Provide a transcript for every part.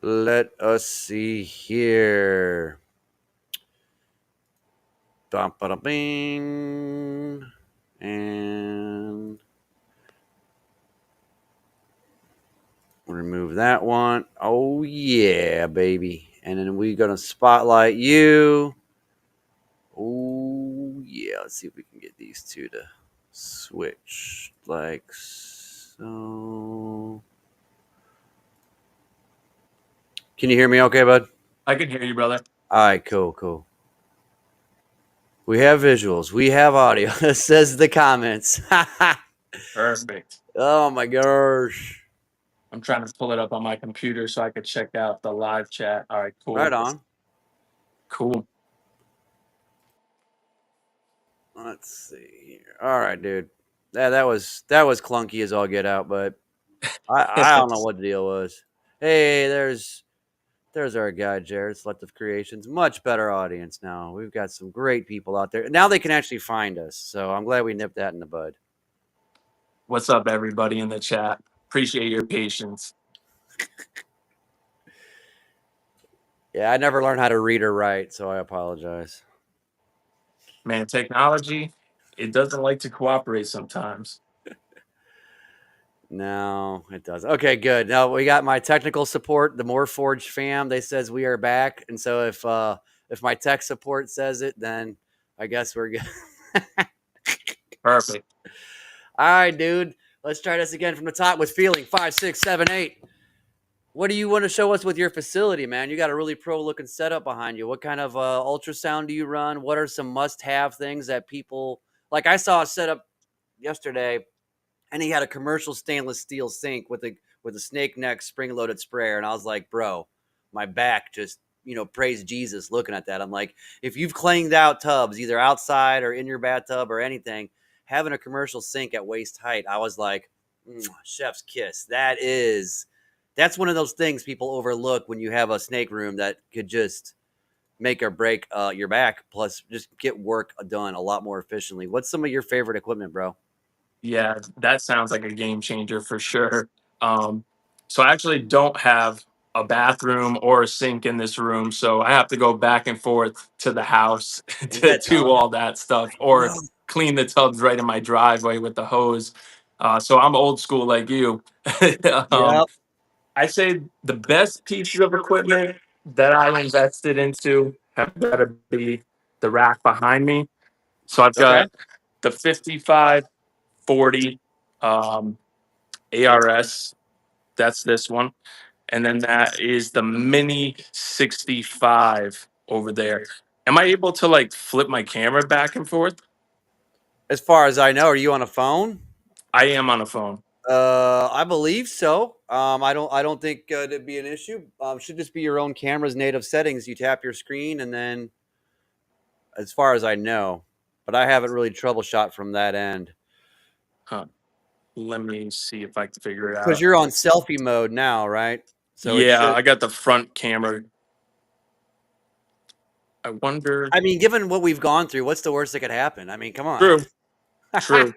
Let us see here. Dum, ba, bing. And remove that one. Oh, yeah, baby. And then we're going to spotlight you. Oh, yeah. Let's see if we can get these two to switch like so. Can you hear me okay, bud? I can hear you, brother. All right, cool. We have visuals. We have audio. Says the comments. Perfect. Oh my gosh. I'm trying to pull it up on my computer so I could check out the live chat. All right, Right cool. on. Cool. Let's see here. All right, dude. That was clunky as all get out, but I don't know what the deal was. Hey, there's our guy Jared, Selective Creations. Much better audience now. We've got some great people out there. Now they can actually find us. So I'm glad we nipped that in the bud. What's up, everybody in the chat? Appreciate your patience. Yeah, I never learned how to read or write, so I apologize. Man, technology, it doesn't like to cooperate sometimes. No, it doesn't. Okay, good. Now we got my technical support, the More Forge fam. They says we are back, and so if my tech support says it, then I guess we're good. Perfect. All right, dude. Let's try this again from the top with feeling 5, 6, 7, 8. What do you want to show us with your facility, man? You got a really pro looking setup behind you. What kind of ultrasound do you run? What are some must have things that people like? I saw a setup yesterday and he had a commercial stainless steel sink with a snake neck spring loaded sprayer, and I was like, bro, my back just praise Jesus looking at that. I'm like, if you've cleaned out tubs either outside or in your bathtub or anything, having a commercial sink at waist height, I was like, chef's kiss. That's one of those things people overlook when you have a snake room that could just make or break your back, plus just get work done a lot more efficiently. What's some of your favorite equipment, bro? Yeah, that sounds like a game changer for sure. Um, so I actually don't have a bathroom or a sink in this room, so I have to go back and forth to the house Ain't to that do tough? all that stuff, I or know. clean the tubs right in my driveway with the hose. So I'm old school like you. um, Yep. I say the best pieces of equipment that I invested into have got to be the rack behind me. So I've Okay. got the 5540 um, ARS. That's this one. And then that is the Mini 65 over there. Am I able to like flip my camera back and forth? As far as I know, are you on a phone? I am on a phone. I believe so. I don't think it'd be an issue. Should just be your own camera's native settings. You tap your screen, and then, as far as I know, but I haven't really troubleshot from that end Huh. Let me see if I can figure it because out. you're on selfie mode now, right? So it Yeah, should. I got the front camera. I wonder. I mean, given what we've gone through, what's the worst that could happen? I mean, come on. True, true.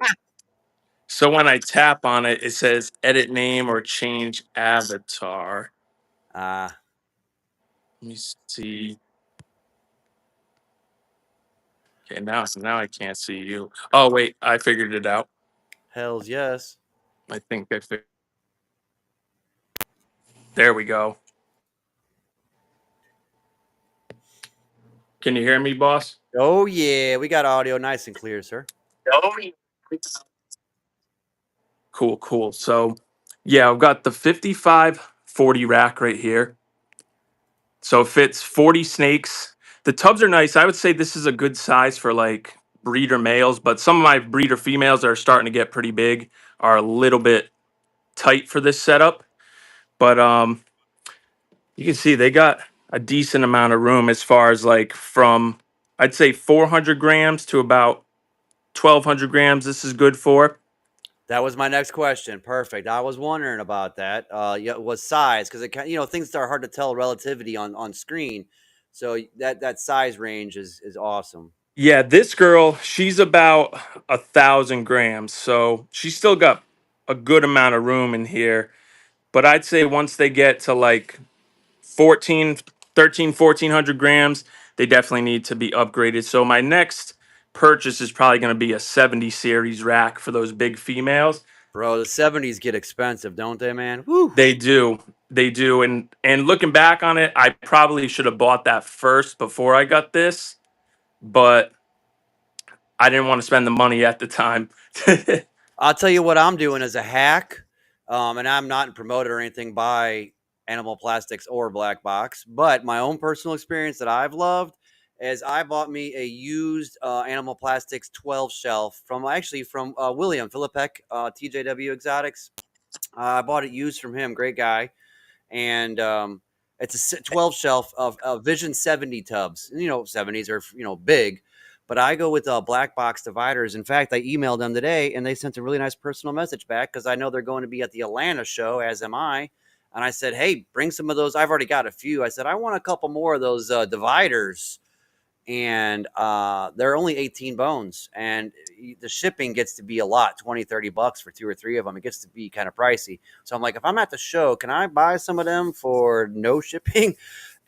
So when I tap on it, it says edit name or change avatar. Ah, Let me see. Okay, now I can't see you. Oh wait, I figured it out. hells yes. I think I figured. There we go. Can you hear me, boss? Oh yeah, we got audio nice and clear, sir. Cool, cool. So yeah, I've got the 5540 rack right here. So it fits 40 snakes. The tubs are nice. I would say this is a good size for like breeder males, but some of my breeder females that are starting to get pretty big are a little bit tight for this setup. But you can see they got a decent amount of room as far as like from I'd say 400 grams to about 1200 grams. This is good for. That was my next question. Perfect. I was wondering about that. Yeah, was size because things are hard to tell relativity on screen. So that size range is awesome. Yeah, this girl, she's about 1000 grams. So she's still got a good amount of room in here. But I'd say once they get to like 14, 13, 1400 grams, they definitely need to be upgraded. So my next purchase is probably going to be a 70 series rack for those big females. Bro, the 70s get expensive, don't they, man? Woo. They do. They do. And looking back on it, I probably should have bought that first before I got this, but I didn't want to spend the money at the time. I'll tell you what I'm doing as a hack, and I'm not promoted or anything by Animal Plastics or Black Box, but my own personal experience that I've loved is I bought me a used Animal Plastics 12 shelf from William Philippek, TJW Exotics. I bought it used from him, great guy, and it's a 12 shelf of Vision 70 tubs. You know, 70s are big, but I go with black box dividers. In fact, I emailed them today, and they sent a really nice personal message back because I know they're going to be at the Atlanta show, as am I. And I said, hey, bring some of those. I've already got a few. I said, I want a couple more of those dividers. And they're only 18 bones. And the shipping gets to be a lot, 20, 30 bucks for two or three of them. It gets to be kind of pricey. So I'm like, if I'm at the show, can I buy some of them for no shipping?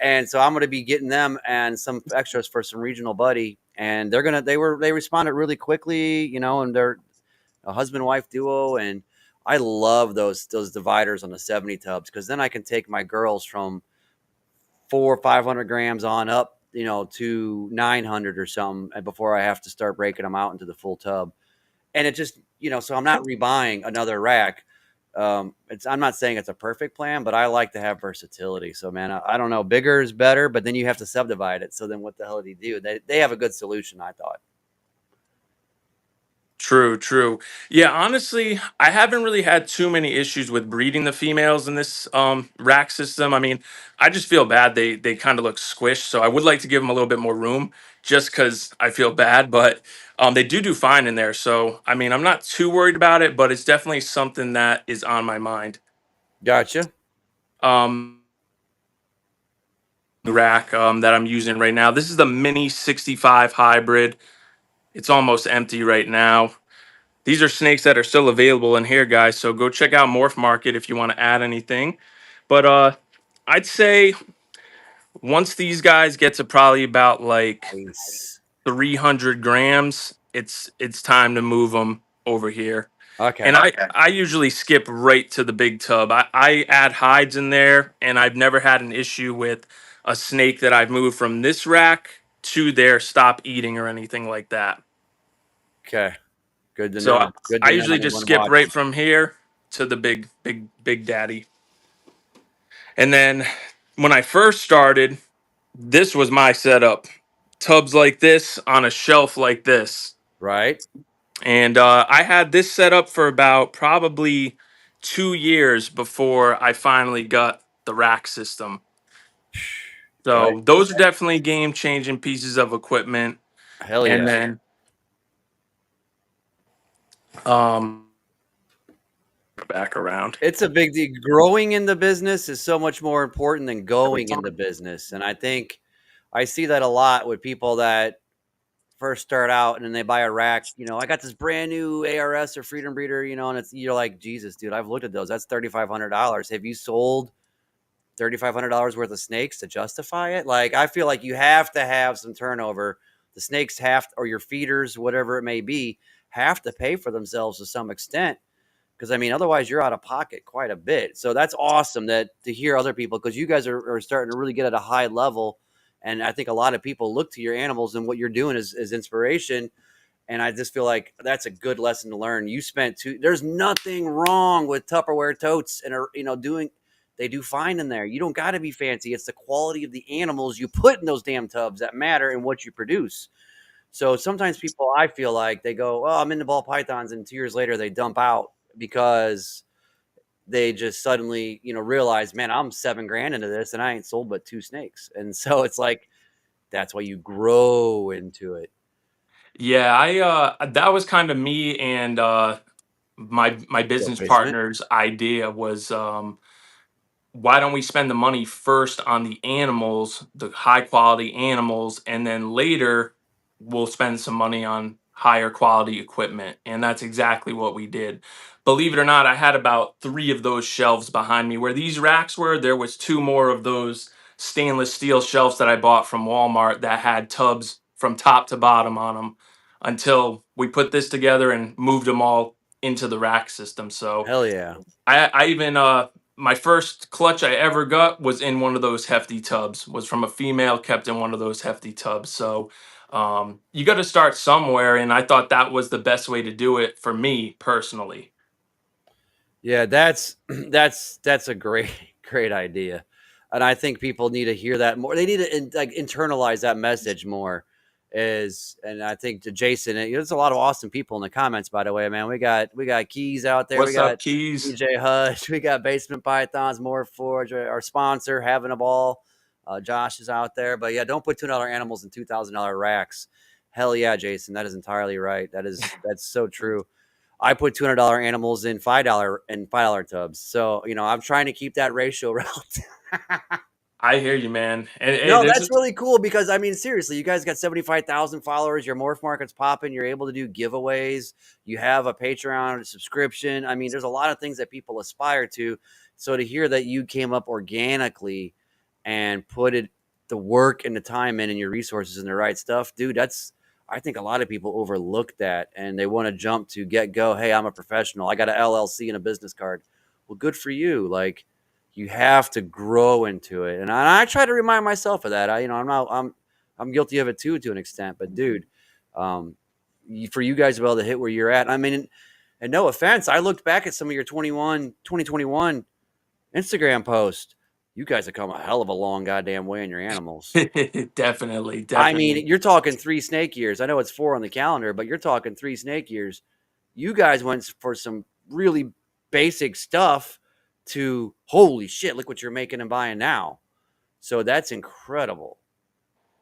And so I'm going to be getting them and some extras for some regional buddy. And they responded really quickly, and they're a husband wife duo. And I love those dividers on the 70 tubs because then I can take my girls from 400 or 500 grams on up, to 900 or something before I have to start breaking them out into the full tub. And it just, so I'm not rebuying another rack. I'm not saying it's a perfect plan, but I like to have versatility. So, man, I don't know. Bigger is better, but then you have to subdivide it. So then what the hell do you do? They have a good solution, I thought. True, true. Yeah, honestly, I haven't really had too many issues with breeding the females in this rack system. I mean, I just feel bad they kind of look squished, so I would like to give them a little bit more room just cuz I feel bad, but they do fine in there. So, I mean, I'm not too worried about it, but it's definitely something that is on my mind. Gotcha. Um Rack that I'm using right now. This is the Mini 65 hybrid. It's almost empty right now. These are snakes that are still available in here, guys. So go check out Morph Market if you want to add anything. But I'd say once these guys get to probably about like Nice. 300 grams, it's time to move them over here. And Okay. I usually skip right to the big tub. I add hides in there, and I've never had an issue with a snake that I've moved from this rack to there stop eating or anything like that. Okay. Good to So know. Good I to know usually just when skip watching. right from here to the big daddy. And then when I first started, this was my setup. Tubs like this on a shelf like this. Right? And I had this set up for about probably 2 years before I finally got the rack system. Good. So those are definitely game changing pieces of equipment. Hell And yeah. then um back around. It's a big deal. Growing in the business is so much more important than going in the business. And I think I see that a lot with people that first start out and then they buy a rack. I got this brand new ARS or Freedom Breeder, and you're like, Jesus, dude, I've looked at those. That's $3,500. Have you sold $3,500 worth of snakes to justify it? Like, I feel like you have to have some turnover. The snakes or your feeders, whatever it may be, have to pay for themselves to some extent. Because I mean, otherwise you're out of pocket quite a bit. So that's awesome to hear other people, because you guys are starting to really get at a high level. And I think a lot of people look to your animals and what you're doing is inspiration. And I just feel like that's a good lesson to learn. There's nothing wrong with Tupperware totes and they do fine in there. You don't got to be fancy. It's the quality of the animals you put in those damn tubs that matter and what you produce. So sometimes people, I feel like they go, oh, I'm into ball pythons. And 2 years later they dump out because they just suddenly, realize, man, I'm 7 grand into this and I ain't sold but 2 snakes. And so it's like, that's why you grow into it. Yeah, I that was kind of me and my Go business basement. partner's idea was why don't we spend the money first on the animals, the high quality animals, and then later we'll spend some money on higher quality equipment. And that's exactly what we did. Believe it or not, I had about 3 of those shelves behind me. Where these racks were, there was 2 more of those stainless steel shelves that I bought from Walmart that had tubs from top to bottom on them until we put this together and moved them all into the rack system. So Hell yeah. I even my first clutch I ever got was in one of those hefty tubs. Was from a female kept in one of those hefty tubs. So you got to start somewhere, and I thought that was the best way to do it for me personally. Yeah, that's that's a great great idea, and I think people need to hear that more. They need to like internalize that message more. And I think to Jason, there's a lot of awesome people in the comments. By the way, man, we got Keys out there, we What's up, got Keys? DJ Hush, we got Basement Pythons, More Forge, our sponsor, having a ball. Josh is out there, but yeah, don't put $2 animals in $2,000 racks. Hell yeah, Jason, that is entirely right. That's so true. I put $200 animals in $5 tubs. So, I'm trying to keep that ratio relative. I hear you, man. And hey, No, this that's is really cool because I mean, seriously, you guys got 75,000 followers. Your morph market's popping. You're able to do giveaways. You have a Patreon subscription. I mean, there's a lot of things that people aspire to. So to hear that you came up organically and put the work and the time in and your resources in the right stuff, dude, I think a lot of people overlook that and they want to jump to get go. Hey, I'm a professional. I got an LLC and a business card. Well, good for you. Like, you have to grow into it, and I try to remind myself of that. I'm guilty of it too, to an extent. But dude, for you guys to be able to hit where you're at, I mean, and no offense, I looked back at some of your 2021 Instagram posts. You guys have come a hell of a long goddamn way in your animals. definitely, I mean, definitely. you're talking 3 snake years. I know it's 4 on the calendar, but you're talking 3 snake years. You guys went for some really basic stuff to holy shit, look what you're making and buying now. So that's incredible.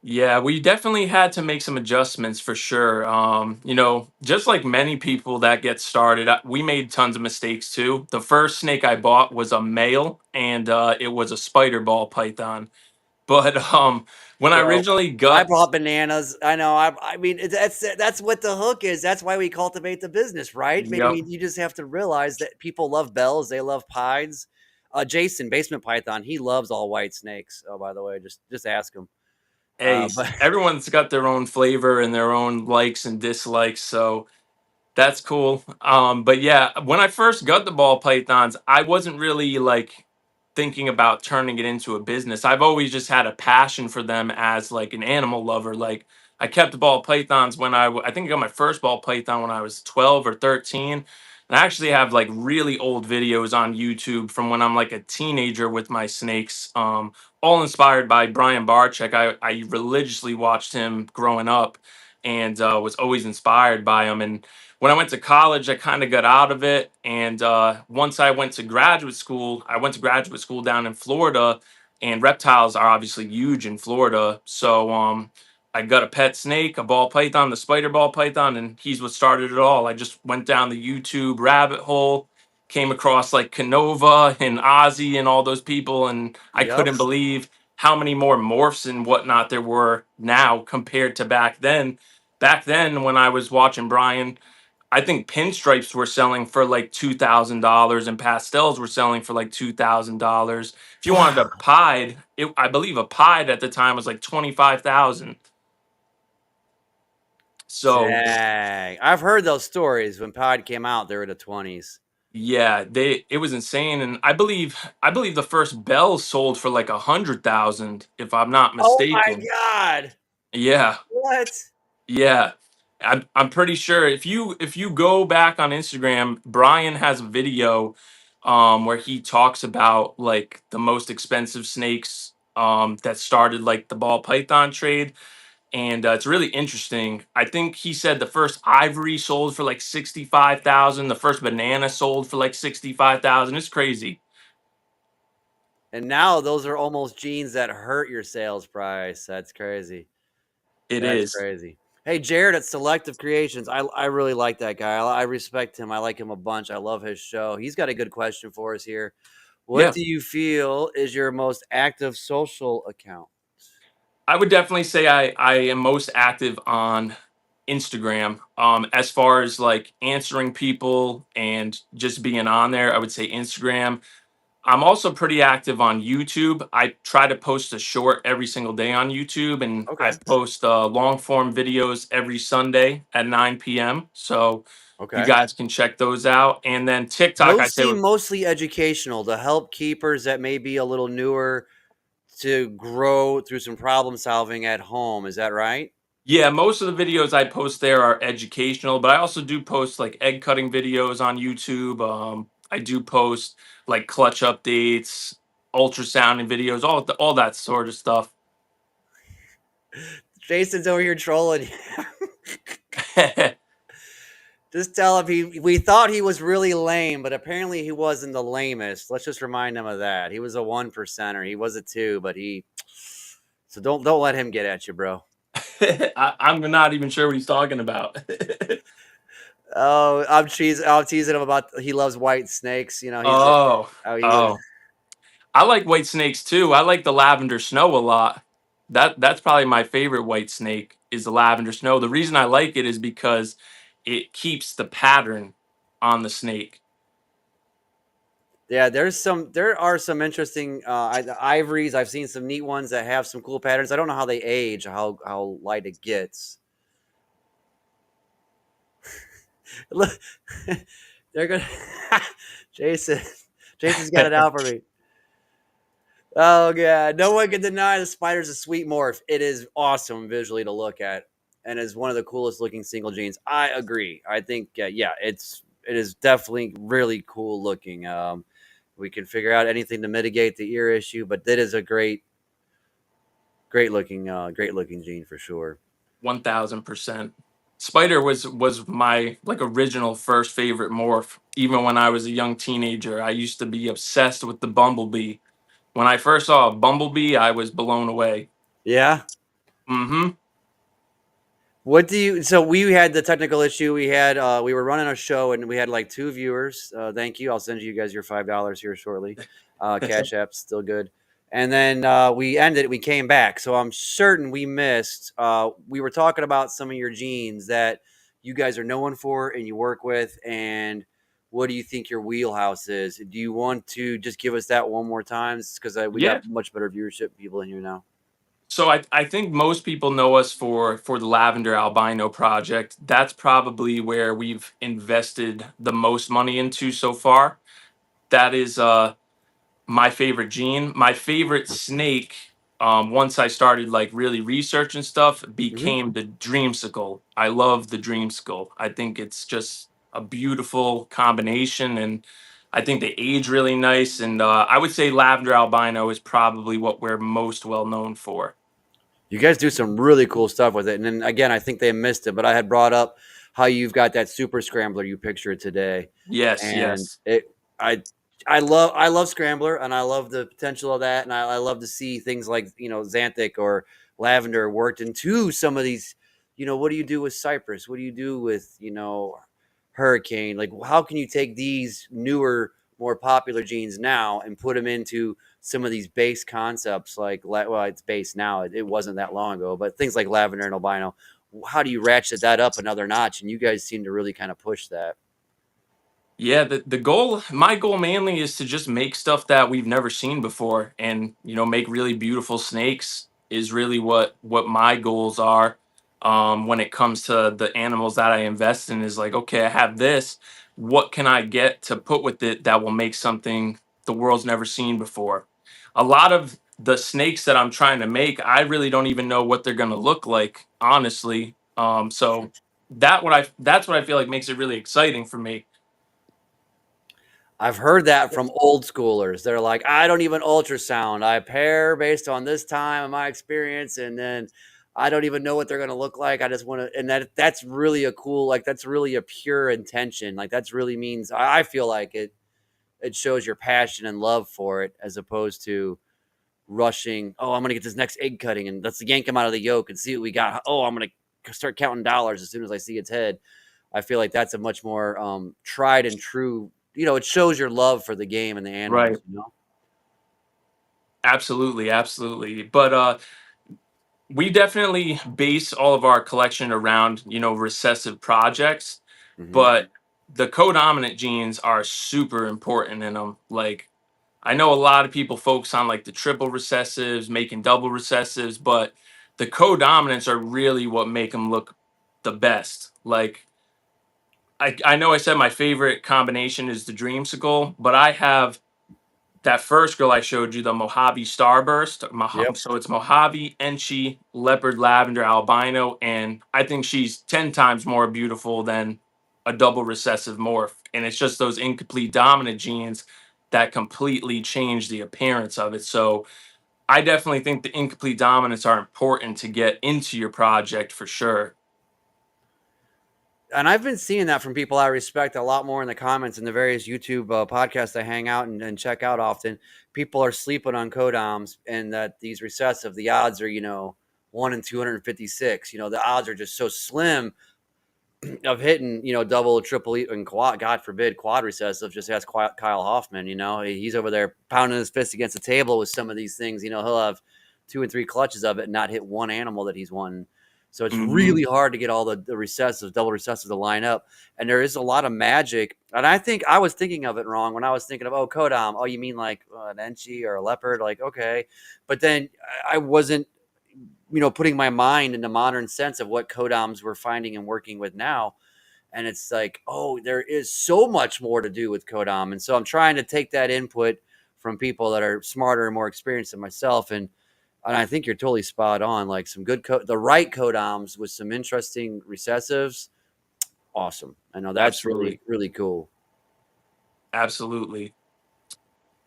Yeah, we definitely had to make some adjustments for sure. Just like many people that get started, we made tons of mistakes too. The first snake I bought was a male, and it was a spider ball python. But when I Bro, originally I got, bought bananas. I know. I mean, that's what the hook is. That's why we cultivate the business, right? I yep, mean, you just have to realize that people love bells. They love pies. Jason, Basement Python, he loves all white snakes. Oh, by the way, just ask him. hey, But everyone's got their own flavor and their own likes and dislikes. So that's cool. But yeah, when I first got the ball pythons, I wasn't really like thinking about turning it into a business. I've always just had a passion for them as like an animal lover. Like I kept ball pythons when I think I got my first ball python when I was 12 or 13. And I actually have like really old videos on YouTube from when I'm like a teenager with my snakes, all inspired by Brian Barczyk. I religiously watched him growing up and was always inspired by him. And when I went to college, I kind of got out of it. And once I went to graduate school, I went to graduate school down in Florida, and reptiles are obviously huge in Florida. So I got a pet snake, a ball python, the spider ball python, and he's what started it all. I just went down the YouTube rabbit hole, came across like Canova and Ozzy and all those people, and I yep. couldn't believe how many more morphs and whatnot there were now compared to back then. Back then, when I was watching Brian, I think pinstripes were selling for like $2,000 and pastels were selling for like $2,000. If you wanted a pied, I believe a pied at the time was like 25,000. So Dang. I've heard those stories. When Pod came out, they were in the 20s. yeah, it was insane, and I believe the first bell sold for like 100,000, if I'm not Oh my mistaken. God. Yeah, What? yeah. I'm pretty sure if you go back on Instagram, Brian has a video where he talks about like the most expensive snakes that started like the ball python trade, and it's really interesting. I think he said the first ivory sold for like 65,000, the first banana sold for like 65,000. It's crazy. And now those are almost genes that hurt your sales price. That's crazy. It That's is. crazy. Hey, Jared at Selective Creations. I really like that guy. I respect him. I like him a bunch. I love his show. He's got a good question for us here. What Yeah. do you feel is your most active social account? I would definitely say I am most active on Instagram. As far as like answering people and just being on there, I would say Instagram. I'm also pretty active on YouTube. I try to post a short every single day on YouTube, and I Okay. post long form videos every Sunday at 9 p.m. So you Okay. guys can check those out. And then TikTok, I Those say, seem mostly educational to help keepers that may be a little newer to grow through some problem solving at home. Is that right? yeah, most of the videos I post there are educational, but I also do post like egg cutting videos on YouTube. I do post like clutch updates, ultrasounding videos, all that sort of stuff. Jason's over here trolling. Just tell him we thought he was really lame, but apparently he wasn't the lamest. Let's just remind him of that. He was a 1%er. He was a 2, but he so don't let him get at you, bro. I'm not even sure what he's talking about. Oh, I'm teasing him about he loves white snakes. You know, Oh, he was. oh. I like white snakes too. I like the lavender snow a lot. That's probably my favorite white snake is the lavender snow. The reason I like it is because it keeps the pattern on the snake. Yeah, there are some interesting ivories. I've seen some neat ones that have some cool patterns. I don't know how they age, how light it gets. Look, they're gonna Jason. Jason's got it out for me. Oh god, no one can deny the spider's a sweet morph. It is awesome visually to look at, and is one of the coolest looking single genes. I agree. I think yeah, it is definitely really cool looking. We can figure out anything to mitigate the ear issue, but that is a great looking gene for sure. 1000%. Spider was my like original first favorite morph. Even when I was a young teenager, I used to be obsessed with the bumblebee. When I first saw a bumblebee, I was blown away. Yeah. Mm-hmm. What do you? So we had the technical issue. We were running a show and we had like 2 viewers. Thank you. I'll send you guys your $5 here shortly. Cash App's still good. And then we ended. We came back. So I'm certain we missed. We were talking about some of your genes that you guys are known for and you work with. And what do you think your wheelhouse is? Do you want to just give us that one more time? Because we Yeah. got much better viewership people in here now. So I think most people know us for the Lavender Albino project. That's probably where we've invested the most money into so far. That is my favorite gene. My favorite snake, once I started like really researching stuff, Mm-hmm. became the dreamsicle. I love the dreamsicle. I think it's just a beautiful combination, and I think they age really nice. And I would say lavender albino is probably what we're most well known for. You guys do some really cool stuff with it. And then again, I think they missed it, but I had brought up how you've got that super scrambler you pictured today. Yes, And yes. I I love scrambler and I love the potential of that. And I love to see things like, Xanthic or lavender worked into some of these, what do you do with cypress? What do you do with, hurricane? Like how can you take these newer, more popular genes now and put them into some of these base concepts like well it's base now it wasn't that long ago but things like lavender and albino, how do you ratchet that up another notch? And you guys seem to really kind of push that. Yeah, the goal, my goal mainly is to just make stuff that we've never seen before, and make really beautiful snakes is really what my goals are. When it comes to the animals that I invest in, is like, okay, I have this. What can I get to put with it that will make something the world's never seen before? A lot of the snakes that I'm trying to make, I really don't even know what they're gonna look like, honestly. So that's what I feel like makes it really exciting for me. I've heard that from old schoolers. They're like, I don't even ultrasound. I pair based on this time and my experience, and then I don't even know what they're going to look like. I just want to, and that's really a cool, like that's really a pure intention. Like that's really means I feel like it shows your passion and love for it as opposed to rushing. Oh, I'm going to get this next egg cutting and let's yank him out of the yoke and see what we got. Oh, I'm going to start counting dollars as soon as I see its head. I feel like that's a much more tried and true. It shows your love for the game and the Right. animals. Absolutely, absolutely. But we definitely base all of our collection around, recessive projects, Hmm. but the codominant genes are super important in them. Like, I know a lot of people focus on like the triple recessives, making double recessives, but the co-dominants are really what make them look the best. Like I know I said my favorite combination is the Dreamsicle, but I have that first girl I showed you, the Mojave Starburst. Yep. So it's Mojave, Enchi, Leopard Lavender, Albino, and I think she's 10 times more beautiful than a double recessive morph. And it's just those incomplete dominant genes that completely change the appearance of it. So I definitely think the incomplete dominants are important to get into your project for sure. And I've been seeing that from people I respect a lot more in the comments and the various YouTube podcasts I hang out and check out often. People are sleeping on codoms, and that these recessive, the odds are, 1 in 256. The odds are just so slim of hitting, double, triple, and quad, God forbid, quad recessive. Just ask Kyle Hoffman. He's over there pounding his fist against the table with some of these things. He'll have 2 and 3 clutches of it and not hit one animal that he's won. So it's Hmm. really hard to get all the recessives, double recessives to line up. And there is a lot of magic. And I think I was thinking of it wrong when I was thinking of, Kodam. Oh, you mean like an Enchi or a Leopard? Like, okay. But then I wasn't, putting my mind in the modern sense of what Kodoms we're finding and working with now. And it's like, oh, there is so much more to do with Kodam. And so I'm trying to take that input from people that are smarter and more experienced than myself. And I think you're totally spot on. Like some good, the right Kodoms with some interesting recessives. Awesome. I know that's Absolutely. really, really cool. Absolutely.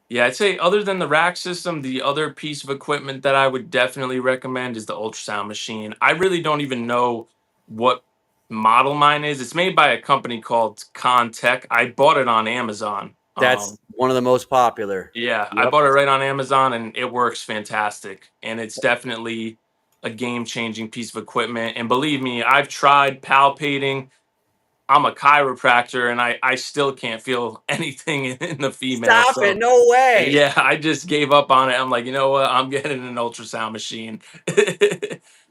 Yeah, I'd say other than the rack system, the other piece of equipment that I would definitely recommend is the ultrasound machine. I really don't even know what model mine is. It's made by a company called Contech. I bought it on Amazon. That's one of the most popular. Yeah, I Yep. bought it right on Amazon and it works fantastic. And it's definitely a game-changing piece of equipment. And believe me, I've tried palpating. I'm a chiropractor and I still can't feel anything in the female. Stop it. So No way. yeah, I just gave up on it. I'm like, you know what? I'm getting an ultrasound machine.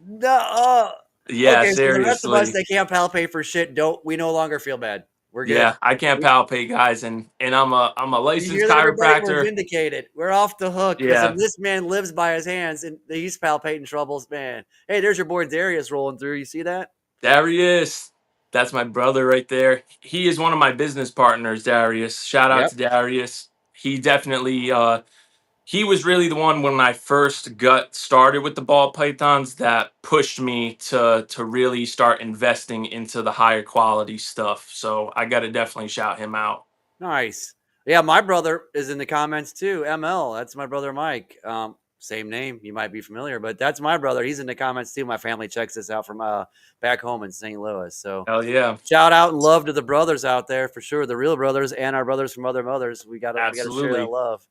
No. Yeah, Okay, so the rest of us seriously. that can't palpate for shit, don't we no longer feel bad. We're good. Yeah, I can't We, palpate, guys, and I'm a you licensed hear that, everybody? We're chiropractor. vindicated. We're off the hook because if Yeah, this man lives by his hands and he's palpating troubles, man. Hey, there's your boy Darius rolling through. You see that? Darius. That's my brother right there. He is one of my business partners, Darius. Shout out Yep. to Darius. He definitely he was really the one when I first got started with the ball pythons that pushed me to really start investing into the higher quality stuff. So I got to definitely shout him out. Nice. Yeah, my brother is in the comments too. ML. That's my brother Mike. Same name. You might be familiar, but that's my brother. He's in the comments too. My family checks this out from back home in St. Louis. So Hell yeah, shout out and love to the brothers out there for sure. The real brothers and our brothers from other mothers. We gotta share that absolutely. love.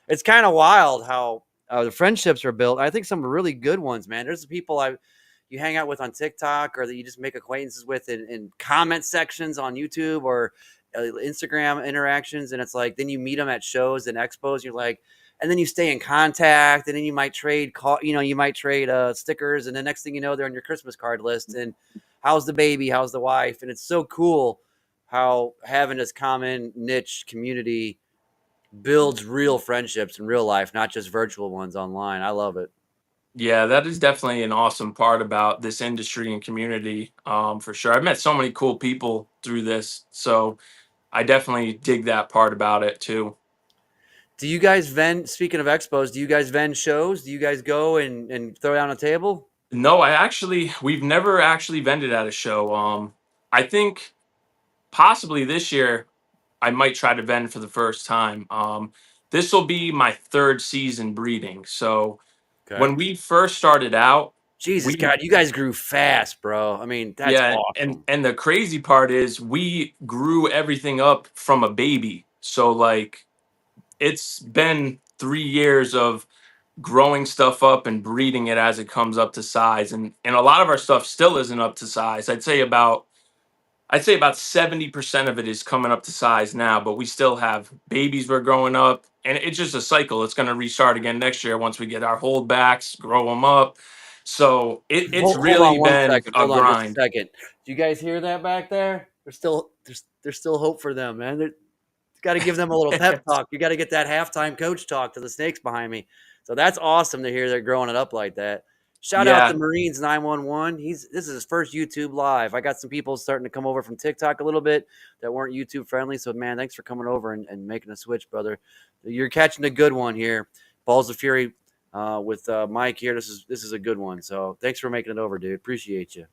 It's kind of wild how the friendships are built. I think some really good ones, man. There's people you hang out with on TikTok or that you just make acquaintances with in comment sections on YouTube or Instagram interactions, and it's like then you meet them at shows and expos. You're like, and then you stay in contact, and then you might trade, stickers, and the next thing you know, they're on your Christmas card list. And how's the baby? How's the wife? And it's so cool how having this common niche community builds real friendships in real life, not just virtual ones online. I love it. Yeah, that is definitely an awesome part about this industry and community, for sure. I've met so many cool people through this, so I definitely dig that part about it too. Do you guys vend? Speaking of expos, do you guys vend shows? Do you guys go and throw down a table? No, we've never actually vended at a show. I think possibly this year I might try to vend for the first time. This will be my third season breeding. So Okay. when we first started out, Jesus we God, you guys grew fast, bro. I mean, that's yeah, and awesome. and the crazy part is we grew everything up from a baby. So like it's been 3 years of growing stuff up and breeding it as it comes up to size, and a lot of our stuff still isn't up to size. I'd say about 70% of it is coming up to size now, but we still have babies we're growing up. And it's just a cycle. It's going to restart again next year once we get our holdbacks, grow them up. So it's Hold on really one been second. a Hold on just a grind. second. Do you guys hear that back there? There's still hope for them, man. Got to give them a little pep talk. You got to get that halftime coach talk to the snakes behind me. So that's awesome to hear they're growing it up like that. Shout out to Yeah, Marines 911. This is his first YouTube live. I got some people starting to come over from TikTok a little bit that weren't YouTube friendly. So man, thanks for coming over and making a switch, brother. You're catching a good one here. Balls of Fury with Mike here. This is a good one. So thanks for making it over, dude. Appreciate you.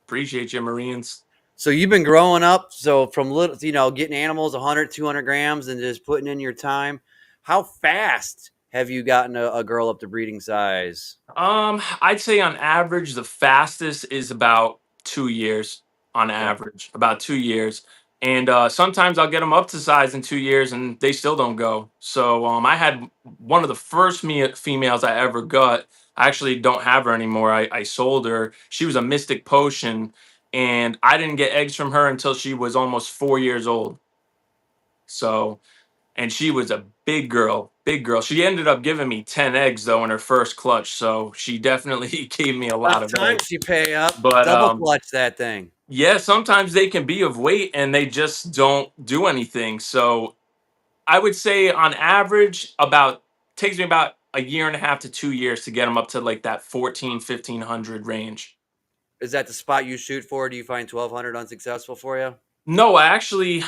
appreciate you, Marines. So you've been growing up, so from little, getting animals 100, 200 grams and just putting in your time. How fast have you gotten a girl up to breeding size? I'd say on average, the fastest is about 2 years on Okay. average, about 2 years. And sometimes I'll get them up to size in 2 years and they still don't go. So I had one of the first females I ever got. I actually don't have her anymore. I sold her. She was a mystic potion, and I didn't get eggs from her until she was almost 4 years old. So and she was a big girl, big girl. She ended up giving me 10 eggs though in her first clutch, so she definitely gave me a lot About of time eggs. she pay up. But Double clutch that thing. yeah, sometimes they can be of weight and they just don't do anything. So I would say on average about takes me about a year and a half to 2 years to get them up to like that 1,500 range. Is that the spot you shoot for? Do you find 1,200 unsuccessful for you? No, I actually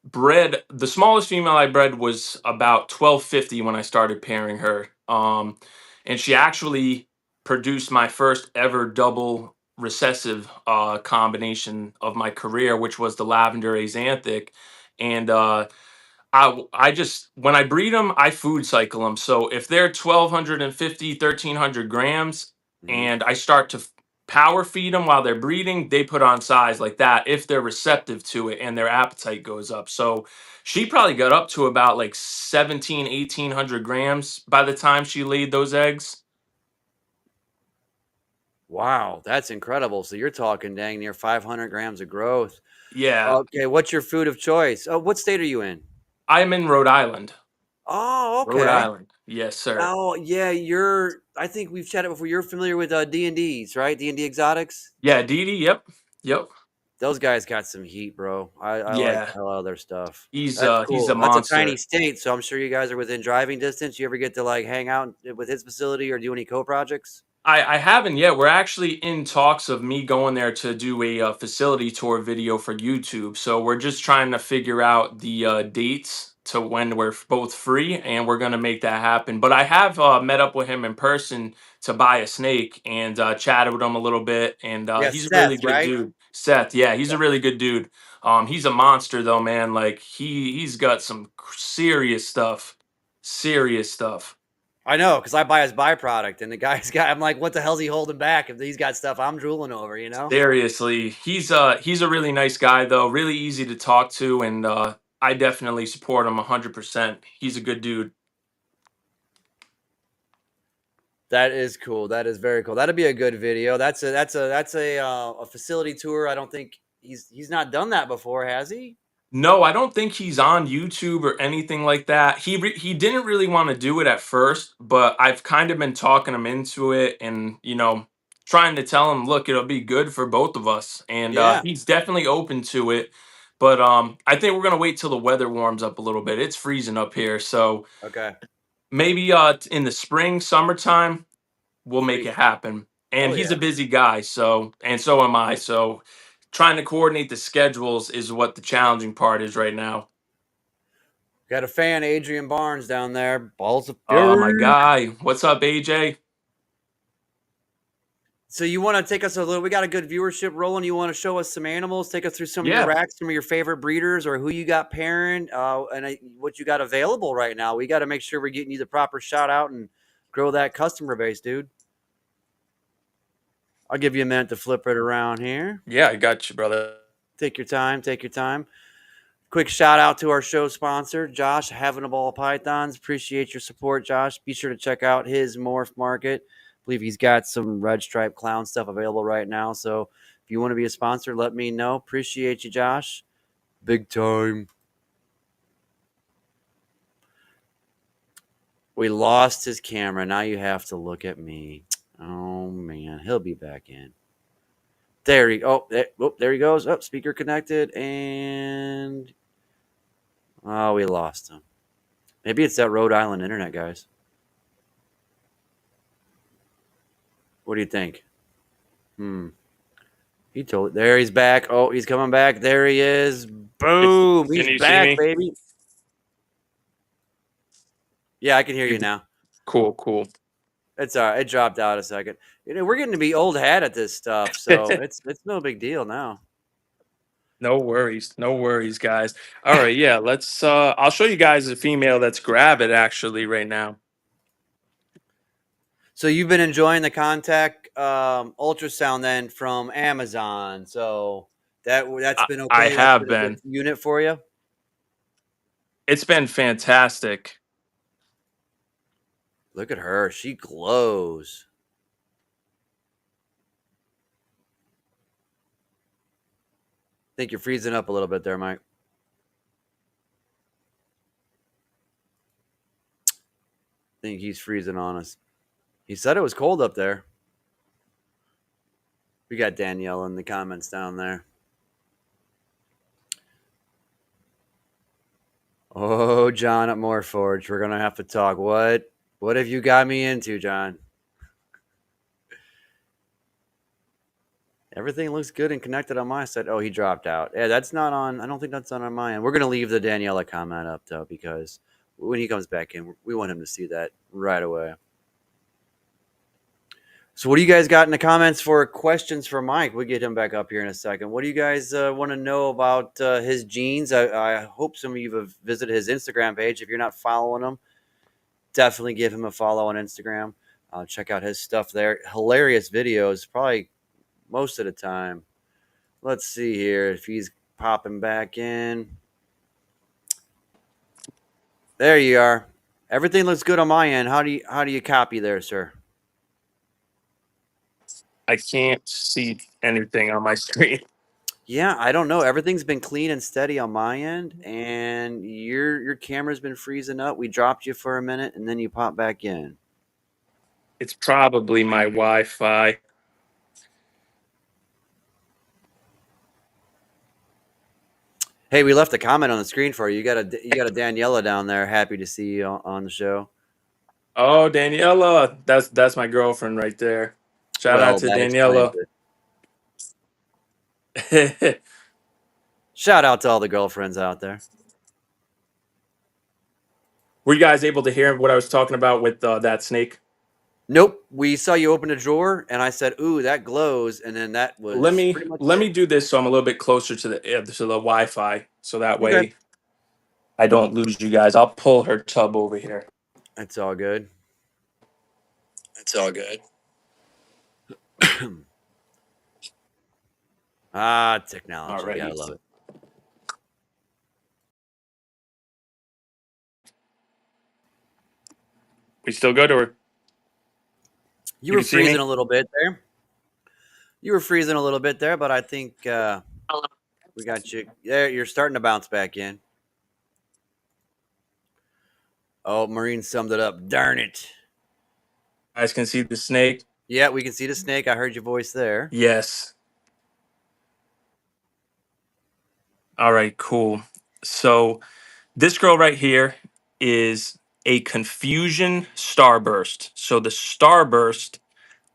bred the smallest female I bred was about 1250 when I started pairing her. And she actually produced my first ever double recessive combination of my career, which was the lavender axanthic. And I just when I breed them, I food cycle them. So if they're 1,250, 1,300 grams, Mhm. and I start to power feed them while they're breeding, they put on size like that if they're receptive to it and their appetite goes up. So she probably got up to about like 17, 1,800 grams by the time she laid those eggs. Wow, that's incredible. So you're talking dang near 500 grams of growth. Yeah, Okay, what's your food of choice? Oh, what state are you in? I'm in Rhode Island. Oh, Rhode okay. Island. Yes, sir. Oh, yeah, I think we've chatted before. You're familiar with D&Ds, right? D&D Exotics? Yeah, Dee Dee, yep. Yep. Those guys got some heat, bro. I like Yeah. the hell out of their stuff. He's That's he's a cool. That's a tiny monster. state, so I'm sure you guys are within driving distance. You ever get to like hang out with his facility or do any co-projects? I haven't yet. We're actually in talks of me going there to do a facility tour video for YouTube. So we're just trying to figure out the dates to when we're both free, and we're gonna make that happen. But I have met up with him in person to buy a snake and chatted with him a little bit, and Yeah, he's a really Seth, good right? dude. Seth, yeah, he's a really good dude. He's a monster though, man. Like he's got some serious stuff, serious stuff. I know, because I buy his byproduct, and the guy's got. I'm like, what the hell's he holding back? If he's got stuff I'm drooling over, you know? Seriously, he's a really nice guy though, really easy to talk to, and I definitely support him 100%. He's a good dude. That is cool. That is very cool. That'd be a good video. That's a facility tour. I don't think he's not done that before, has he? No, I don't think he's on YouTube or anything like that. He didn't really want to do it at first, but I've kind of been talking him into it, and trying to tell him, look, it'll be good for both of us, and Yeah. he's definitely open to it. But I think we're gonna wait till the weather warms up a little bit. It's freezing up here, so Okay. maybe in the spring, summertime we'll make Sweet. it happen. And Hell he's yeah. a busy guy, and so am I. So trying to coordinate the schedules is what the challenging part is right now. Got a fan, Adrian Barnes, down there. Balls of My fury. guy, what's up, AJ? So you want to take us a little? We got a good viewership rolling. You want to show us some animals? Take us through some of your Yeah, racks, some of your favorite breeders, or who you got pairing, what you got available right now. We got to make sure we're getting you the proper shout out and grow that customer base, dude. I'll give you a minute to flip it around here. yeah, I got you, brother. Take your time. Take your time. Quick shout out to our show sponsor, Josh, Having a Ball Pythons. Appreciate your support, Josh. Be sure to check out his Morph Market. I believe he's got some red stripe clown stuff available right now. So if you want to be a sponsor, let me know. Appreciate you, Josh. Big time. We lost his camera. Now you have to look at me. Oh, man. He'll be back in. There he goes. Oh, there he goes. Up, speaker connected. And Oh, we lost him. Maybe it's that Rhode Island internet, guys. What do you think? He told. There, he's back. Oh, he's coming back. There he is. Boom. Can He's you see back, me? baby. Yeah, I can hear you now. Cool, cool. It's all right. It dropped out a second. We're getting to be old hat at this stuff, so it's no big deal now. No worries, guys. All right, yeah, let's I'll show you guys a female that's gravid actually right now. So you've been enjoying the contact ultrasound then from Amazon. So that's been I okay. That's have been a good been. unit for you. It's been fantastic. Look at her. She glows. Think you're freezing up a little bit there, Mike. Think he's freezing on us. He said it was cold up there. We got Danielle in the comments down there. Oh, John at Moorforge. We're gonna have to talk. What have you got me into, John? Everything looks good and connected on my side. Oh, he dropped out. Yeah, that's not on. I don't think that's on my end. We're gonna leave the Daniela comment up though, because when he comes back in, we want him to see that right away. So, what do you guys got in the comments for questions for Mike? We'll get him back up here in a second. What do you guys want to know about his genes? I hope some of you have visited his Instagram page. If you're not following him, definitely give him a follow on Instagram. Check out his stuff there. Hilarious videos, probably most of the time. Let's see here if he's popping back in. There you are. Everything looks good on my end. How do you copy there, sir? I can't see anything on my screen. Yeah, I don't know. Everything's been clean and steady on my end, and your camera's been freezing up. We dropped you for a minute, and then you pop back in. It's probably my Wi-Fi. Hey, we left a comment on the screen for you. You got a Daniela down there. Happy to see you on the show. Oh, Daniela, that's my girlfriend right there. Shout out Well, to that explains Daniela. it. Shout out to all the girlfriends out there. Were you guys able to hear what I was talking about with that snake? Nope, we saw you open a drawer, and I said, "Ooh, that glows," and then that Let was me pretty much let it. me do this so I'm a little bit closer to the Wi-Fi, so that Okay, way I don't lose you guys. I'll pull her tub over here. it's all good. It's all good. Technology, Alrighty. gotta love it. We still good, or You you were can see freezing me? a little bit there. You were freezing a little bit there, but I think we got you there. You're starting to bounce back in. Oh, Marine summed it up. Darn it. You guys can see the snake. Yeah, we can see the snake. I heard your voice there. Yes. All right, cool. So this girl right here is a confusion starburst. So the starburst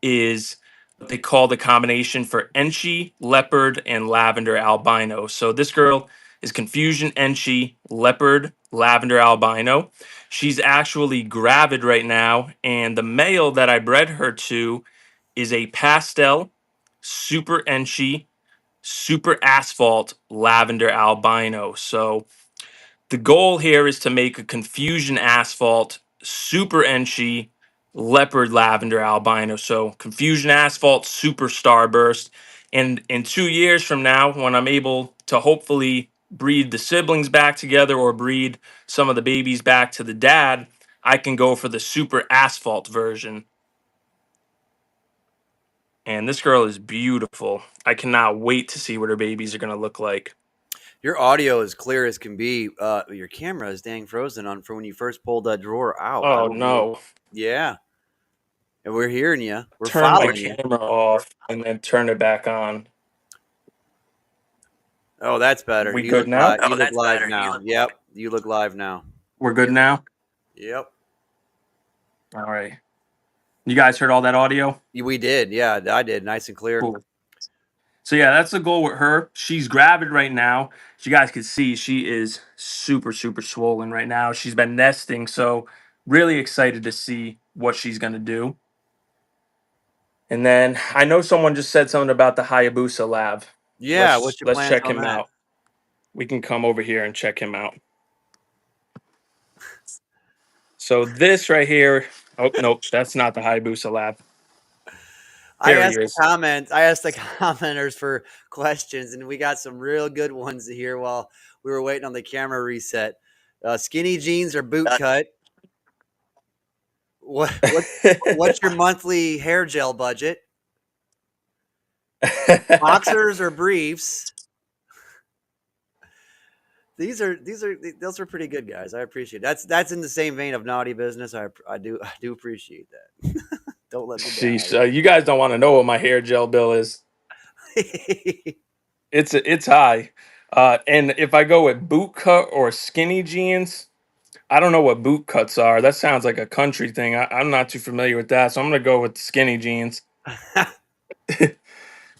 is what they call the combination for Enchi, leopard, and lavender albino. So this girl is confusion Enchi, leopard, lavender albino. She's actually gravid right now, and the male that I bred her to is a pastel, super Enchi, super asphalt, lavender albino. So the goal here is to make a confusion asphalt, super Enchi, leopard lavender albino. So confusion asphalt, super starburst. And in 2 years from now, when I'm able to hopefully breed the siblings back together or breed some of the babies back to the dad, I can go for the super asphalt version. And this girl is beautiful. I cannot wait to see what her babies are going to look like. Your audio is clear as can be. Your camera is dang frozen on from when you first pulled that drawer out. I Oh don't know. no. Yeah, and we're hearing you. We're Turn my following you. camera off and then turn it back on. Oh, that's better. We good now? You look live now. Yep, You look live now. We're good now? Yep. All right. You guys heard all that audio? We did. Yeah, I did. Nice and clear. Cool. So yeah, that's the goal with her. She's gravid right now. As you guys can see, she is super, super swollen right now. She's been nesting, so really excited to see what she's gonna do. And then I know someone just said something about the Hayabusa lab. Yeah. Let's What's your let's plans check on him that? out. We can come over here and check him out. So this right here, oh nope, that's not the Hayabusa lab. I There he asked the is. comments. I asked the commenters for questions, and we got some real good ones here while we were waiting on the camera reset. Skinny jeans or boot cut? What what's your monthly hair gel budget? Boxers or briefs? Those are pretty good, guys. I appreciate it. That's in the same vein of naughty business. I do appreciate that. Don't let me Sheesh, down. you guys don't want to know what my hair gel bill is. It's high. And if I go with boot cut or skinny jeans, I don't know what boot cuts are. That sounds like a country thing. I'm not too familiar with that, so I'm gonna go with the skinny jeans.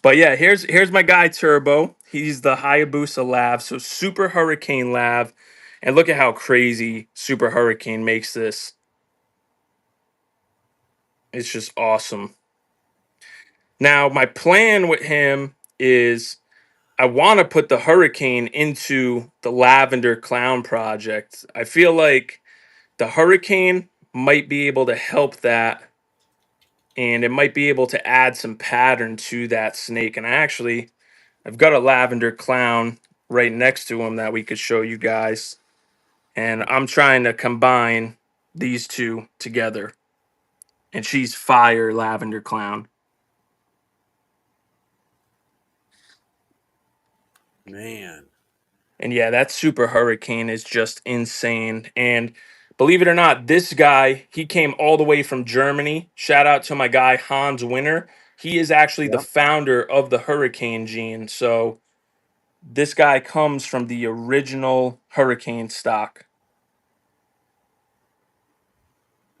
But yeah, here's my guy Turbo. He's the Hayabusa Lav, so Super Hurricane Lav, and look at how crazy Super Hurricane makes this. It's just awesome. Now my plan with him is I want to put the Hurricane into the Lavender Clown project. I feel like the Hurricane might be able to help that, and it might be able to add some pattern to that snake. And I've got a Lavender Clown right next to him that we could show you guys. And I'm trying to combine these two together. And she's Fire Lavender Clown. Man. And yeah, that Super Hurricane is just insane. And believe it or not, this guy, he came all the way from Germany. Shout out to my guy, Hans Winter. He is actually the Yeah. founder of the Hurricane gene. So this guy comes from the original Hurricane stock.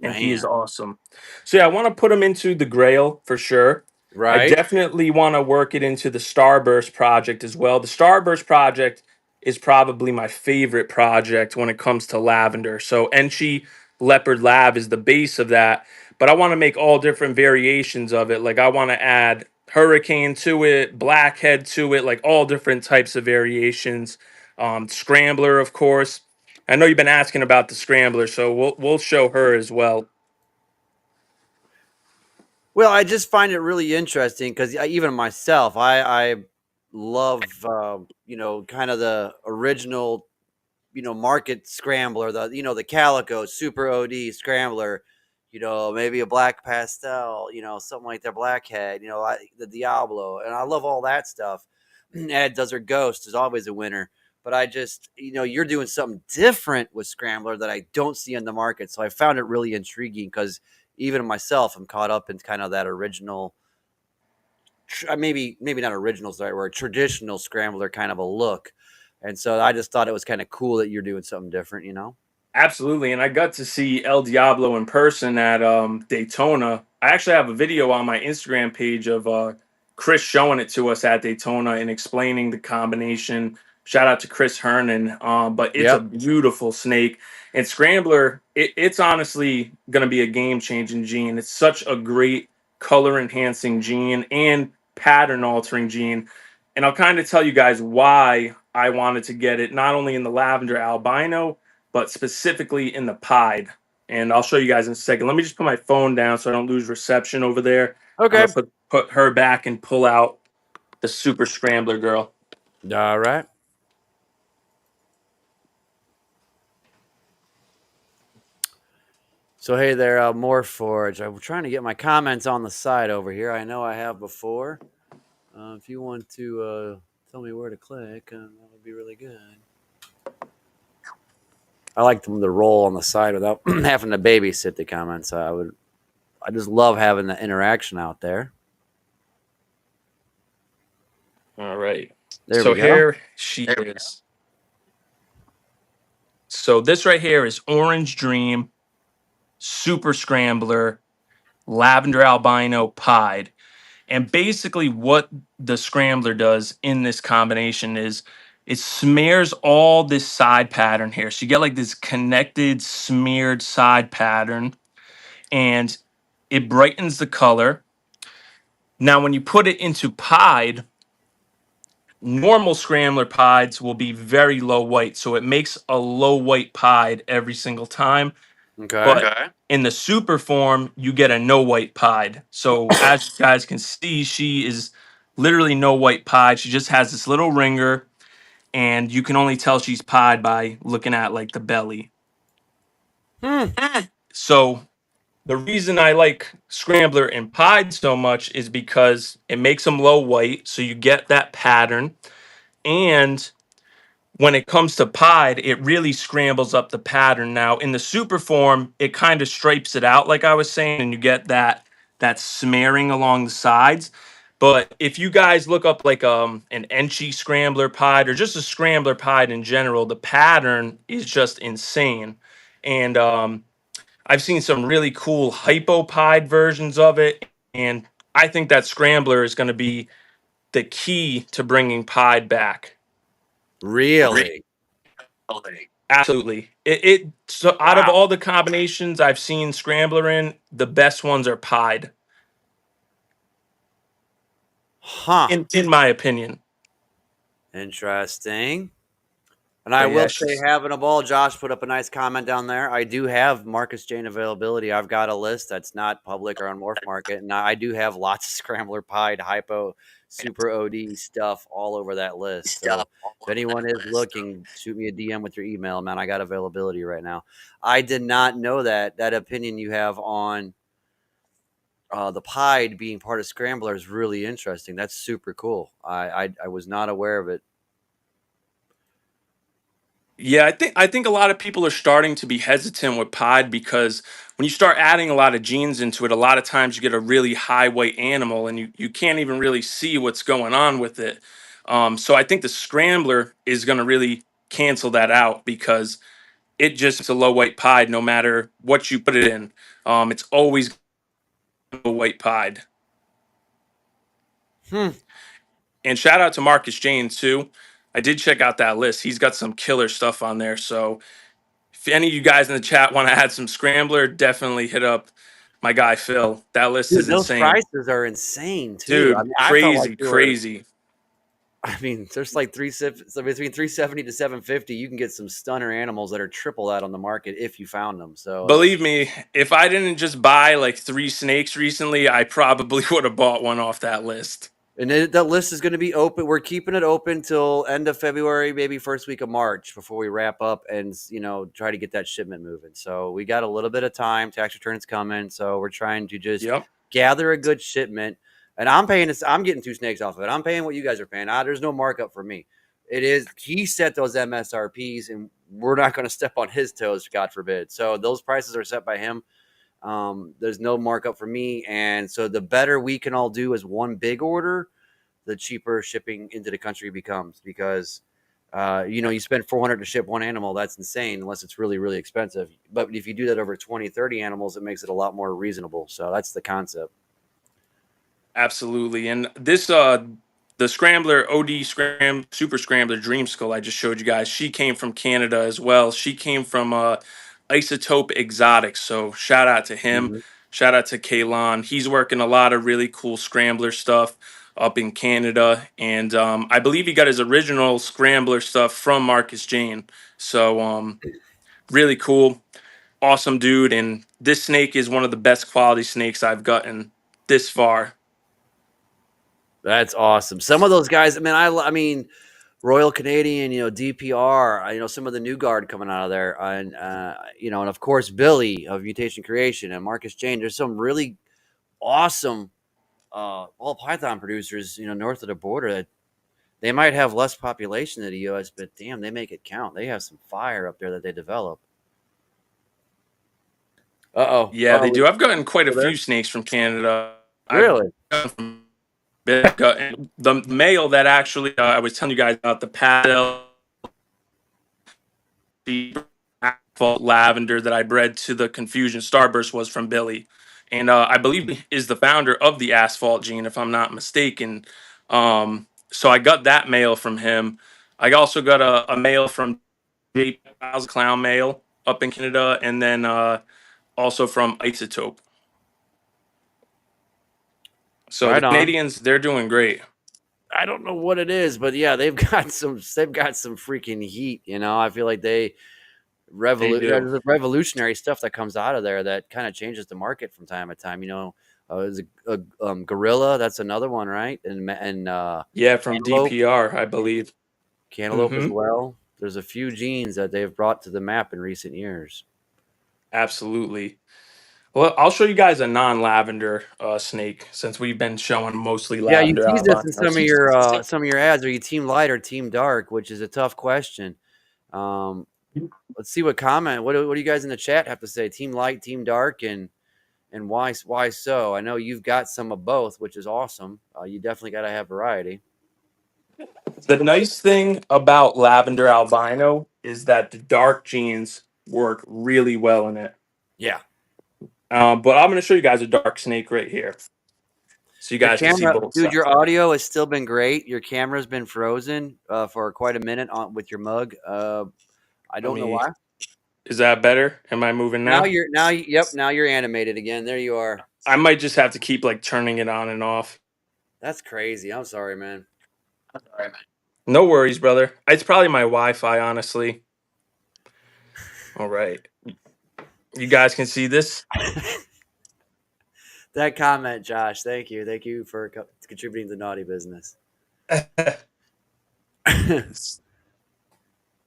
And he is Man. awesome. So yeah, I want to put him into the Grail for sure. I Right? definitely want to work it into the Starburst project as well. The Starburst project is probably my favorite project when it comes to lavender. So Enchi Leopard Lab is the base of that, but I want to make all different variations of it. Like I want to add Hurricane to it, Blackhead to it, like all different types of variations. Scrambler, of course. I know you've been asking about the Scrambler, so we'll show her as well. Well, I just find it really interesting because even myself, I love kind of the original market scrambler, the calico super OD scrambler, maybe a black pastel, something like that, blackhead, the Diablo, and I love all that stuff. Ed does her ghost is always a winner. But I just, you're doing something different with Scrambler that I don't see in the market. So I found it really intriguing because even myself, I'm caught up in kind of that original, maybe not original is the right word, traditional Scrambler kind of a look. And so I just thought it was kind of cool that you're doing something different. Absolutely, and I got to see El Diablo in person at Daytona. I actually have a video on my Instagram page of Chris showing it to us at Daytona and explaining the combination. Shout out to Chris Hernan, but it's a Yep. beautiful snake. And Scrambler, it's honestly going to be a game changing gene. It's such a great color enhancing gene and pattern altering gene. And I'll kind of tell you guys why I wanted to get it, not only in the lavender albino but specifically in the pied. And I'll show you guys in a second. Let me just put my phone down so I don't lose reception over there. I'm Okay. gonna put her back and pull out the Super Scrambler girl. All right. So hey there, more Forge. I'm trying to get my comments on the side over here. I know I have before. If you want to tell me where to click, that would be really good. I like them to roll on the side without having to babysit the comments. I just love having the interaction out there. All right. There So we go. here she is. So this right here is Orange Dream, Super Scrambler, Lavender Albino, Pied. And basically, what the Scrambler does in this combination is it smears all this side pattern here. So you get like this connected, smeared side pattern, and it brightens the color. Now, when you put it into Pied, normal Scrambler Pieds will be very low white. So it makes a low white Pied every single time. Okay. But in the super form, you get a no white pied. So as you guys can see, she is literally no white pied. She just has this little ringer, and you can only tell she's pied by looking at like the belly. Hmm. So the reason I like Scrambler and pied so much is because it makes them low white, so you get that pattern. And when it comes to pied, it really scrambles up the pattern. Now in the super form, it kind of stripes it out, like I was saying, and you get that smearing along the sides. But if you guys look up like an Enchi scrambler pied or just a scrambler pied in general, the pattern is just insane. And I've seen some really cool hypo pied versions of it, and I think that scrambler is going to be the key to bringing pied back. Really? Absolutely. It so out of Wow. all the combinations I've seen Scrambler in, the best ones are pied, Huh. in my opinion. Interesting. And I But yeah, will say, having a ball. Josh put up a nice comment down there. I do have Marcus Jane availability. I've got a list that's not public or on Morph Market, and I do have lots of Scrambler Pied, Hypo, Super OD stuff all over that list. So if anyone is looking, shoot me a DM with your email, man. I got availability right now. I did not know that opinion you have on the Pied being part of Scrambler is really interesting. That's super cool. I was not aware of it. yeah, I think a lot of people are starting to be hesitant with pied because when you start adding a lot of genes into it, a lot of times you get a really high weight animal and you can't even really see what's going on with it. So I think the Scrambler is going to really cancel that out because it just is a low weight pied no matter what you put it in. It's always a white pied. Hmm. And shout out to Marcus Jane too. I did check out that list. He's got some killer stuff on there. So if any of you guys in the chat want to add some Scrambler, definitely hit up my guy Phil. That list Dude, is those insane. prices are insane too. I Dude, mean, I felt like crazy, you were. crazy. I mean, there's like so between 370 to 750, you can get some stunner animals that are triple that on the market if you found them. So it's Believe me, if I didn't just buy like 3 snakes recently, I probably would have bought one off that list. and that list is going to be open. We're keeping it open till end of February, maybe first week of March before we wrap up and try to get that shipment moving. So we got a little bit of time. Tax returns coming, so we're trying to just Yep. gather a good shipment. And I'm paying this. I'm getting 2 snakes off of it. I'm paying what you guys are paying. There's no markup for me. It is he set those MSRPs, and we're not going to step on his toes, God forbid. So those prices are set by him. There's no markup for me, and so the better we can all do as one big order, the cheaper shipping into the country becomes because. You spend 400 to ship one animal. That's insane unless it's really, really expensive. But if you do that over 20, 30 animals, it makes it a lot more reasonable. So that's the concept. Absolutely. And this the Scrambler Super Scrambler Dream Skull I just showed you guys, she came from Canada as well. She came from Isotope Exotics. So shout out to him. Mm-hmm. Shout out to Kaylon. He's working a lot of really cool Scrambler stuff up in Canada. And I believe he got his original Scrambler stuff from Marcus Jane. So really cool. Awesome dude. And this snake is one of the best quality snakes I've gotten this far. That's awesome. Some of those guys, I mean, Royal Canadian, DPR, some of the new guard coming out of there, and of course Billy of Mutation Creation and Marcus Jane. There's some really awesome ball python producers, north of the border that they might have less population than the U.S., but damn, they make it count. They have some fire up there that they develop. Yeah, they do. I've gotten quite a Still there? few snakes from Canada. I've Really? gotten the male that actually I was telling you guys about the paddle. asphalt lavender that I bred to the Confusion Starburst was from Billy, and I believe he is the founder of the asphalt gene, if I'm not mistaken. So I got that male from him. I also got a male from J. Piles Clown male up in Canada, and then also from Isotope. So the Right on. Canadians, they're doing great. I don't know what it is, but yeah, they've got some freaking heat. You know, I feel like They do. there's a revolutionary stuff that comes out of there that kind of changes the market from time to time. You know, there's gorilla. That's another one, right? And Yeah, from cantaloupe, DPR, I believe. cantaloupe as Mm-hmm. well. There's a few genes that they've brought to the map in recent years. Absolutely. Well, I'll show you guys a non-lavender snake since we've been showing mostly Yeah, you lavender teased us in albinos. some of your ads. Are you team light or team dark? Which is a tough question. Um, let's see what comment. What do you guys in the chat have to say? Team light, team dark, and why so? I know you've got some of both, which is awesome. You definitely got to have variety. The nice thing about lavender albino is that the dark genes work really well in it. Yeah. But I'm going to show you guys a dark snake right here, so you Your guys can see camera, both dude, sides. your audio has still been great. Your camera's been frozen for quite a minute with your mug. I Let don't know me. why. Is that better? Am I moving now? Yep, now you're animated again. There you are. I might just have to keep like turning it on and off. That's crazy. I'm sorry, man. No worries, brother. It's probably my Wi-Fi, honestly. All right, you guys can see this. That comment, Josh. Thank you. Thank you for contributing to the naughty business.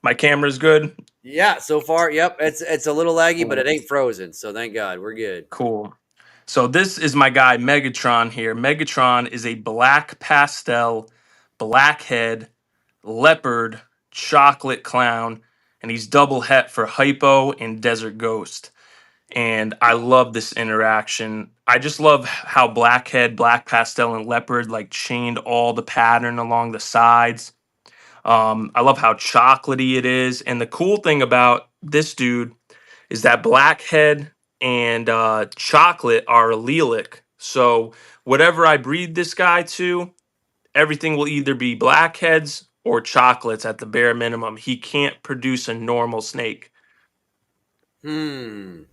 My camera's good. Yeah, so far, yep. It's a little laggy, but it ain't frozen. So thank God, we're good. Cool. So this is my guy Megatron here. Megatron is a black pastel, blackhead, leopard, chocolate clown, and he's double het for hypo and desert ghost. And I love this interaction. I just love how blackhead, black pastel, and leopard like chained all the pattern along the sides. I love how chocolatey it is. And the cool thing about this dude is that blackhead and chocolate are allelic. So whatever I breed this guy to, everything will either be blackheads or chocolates at the bare minimum. He can't produce a normal snake. Hmm.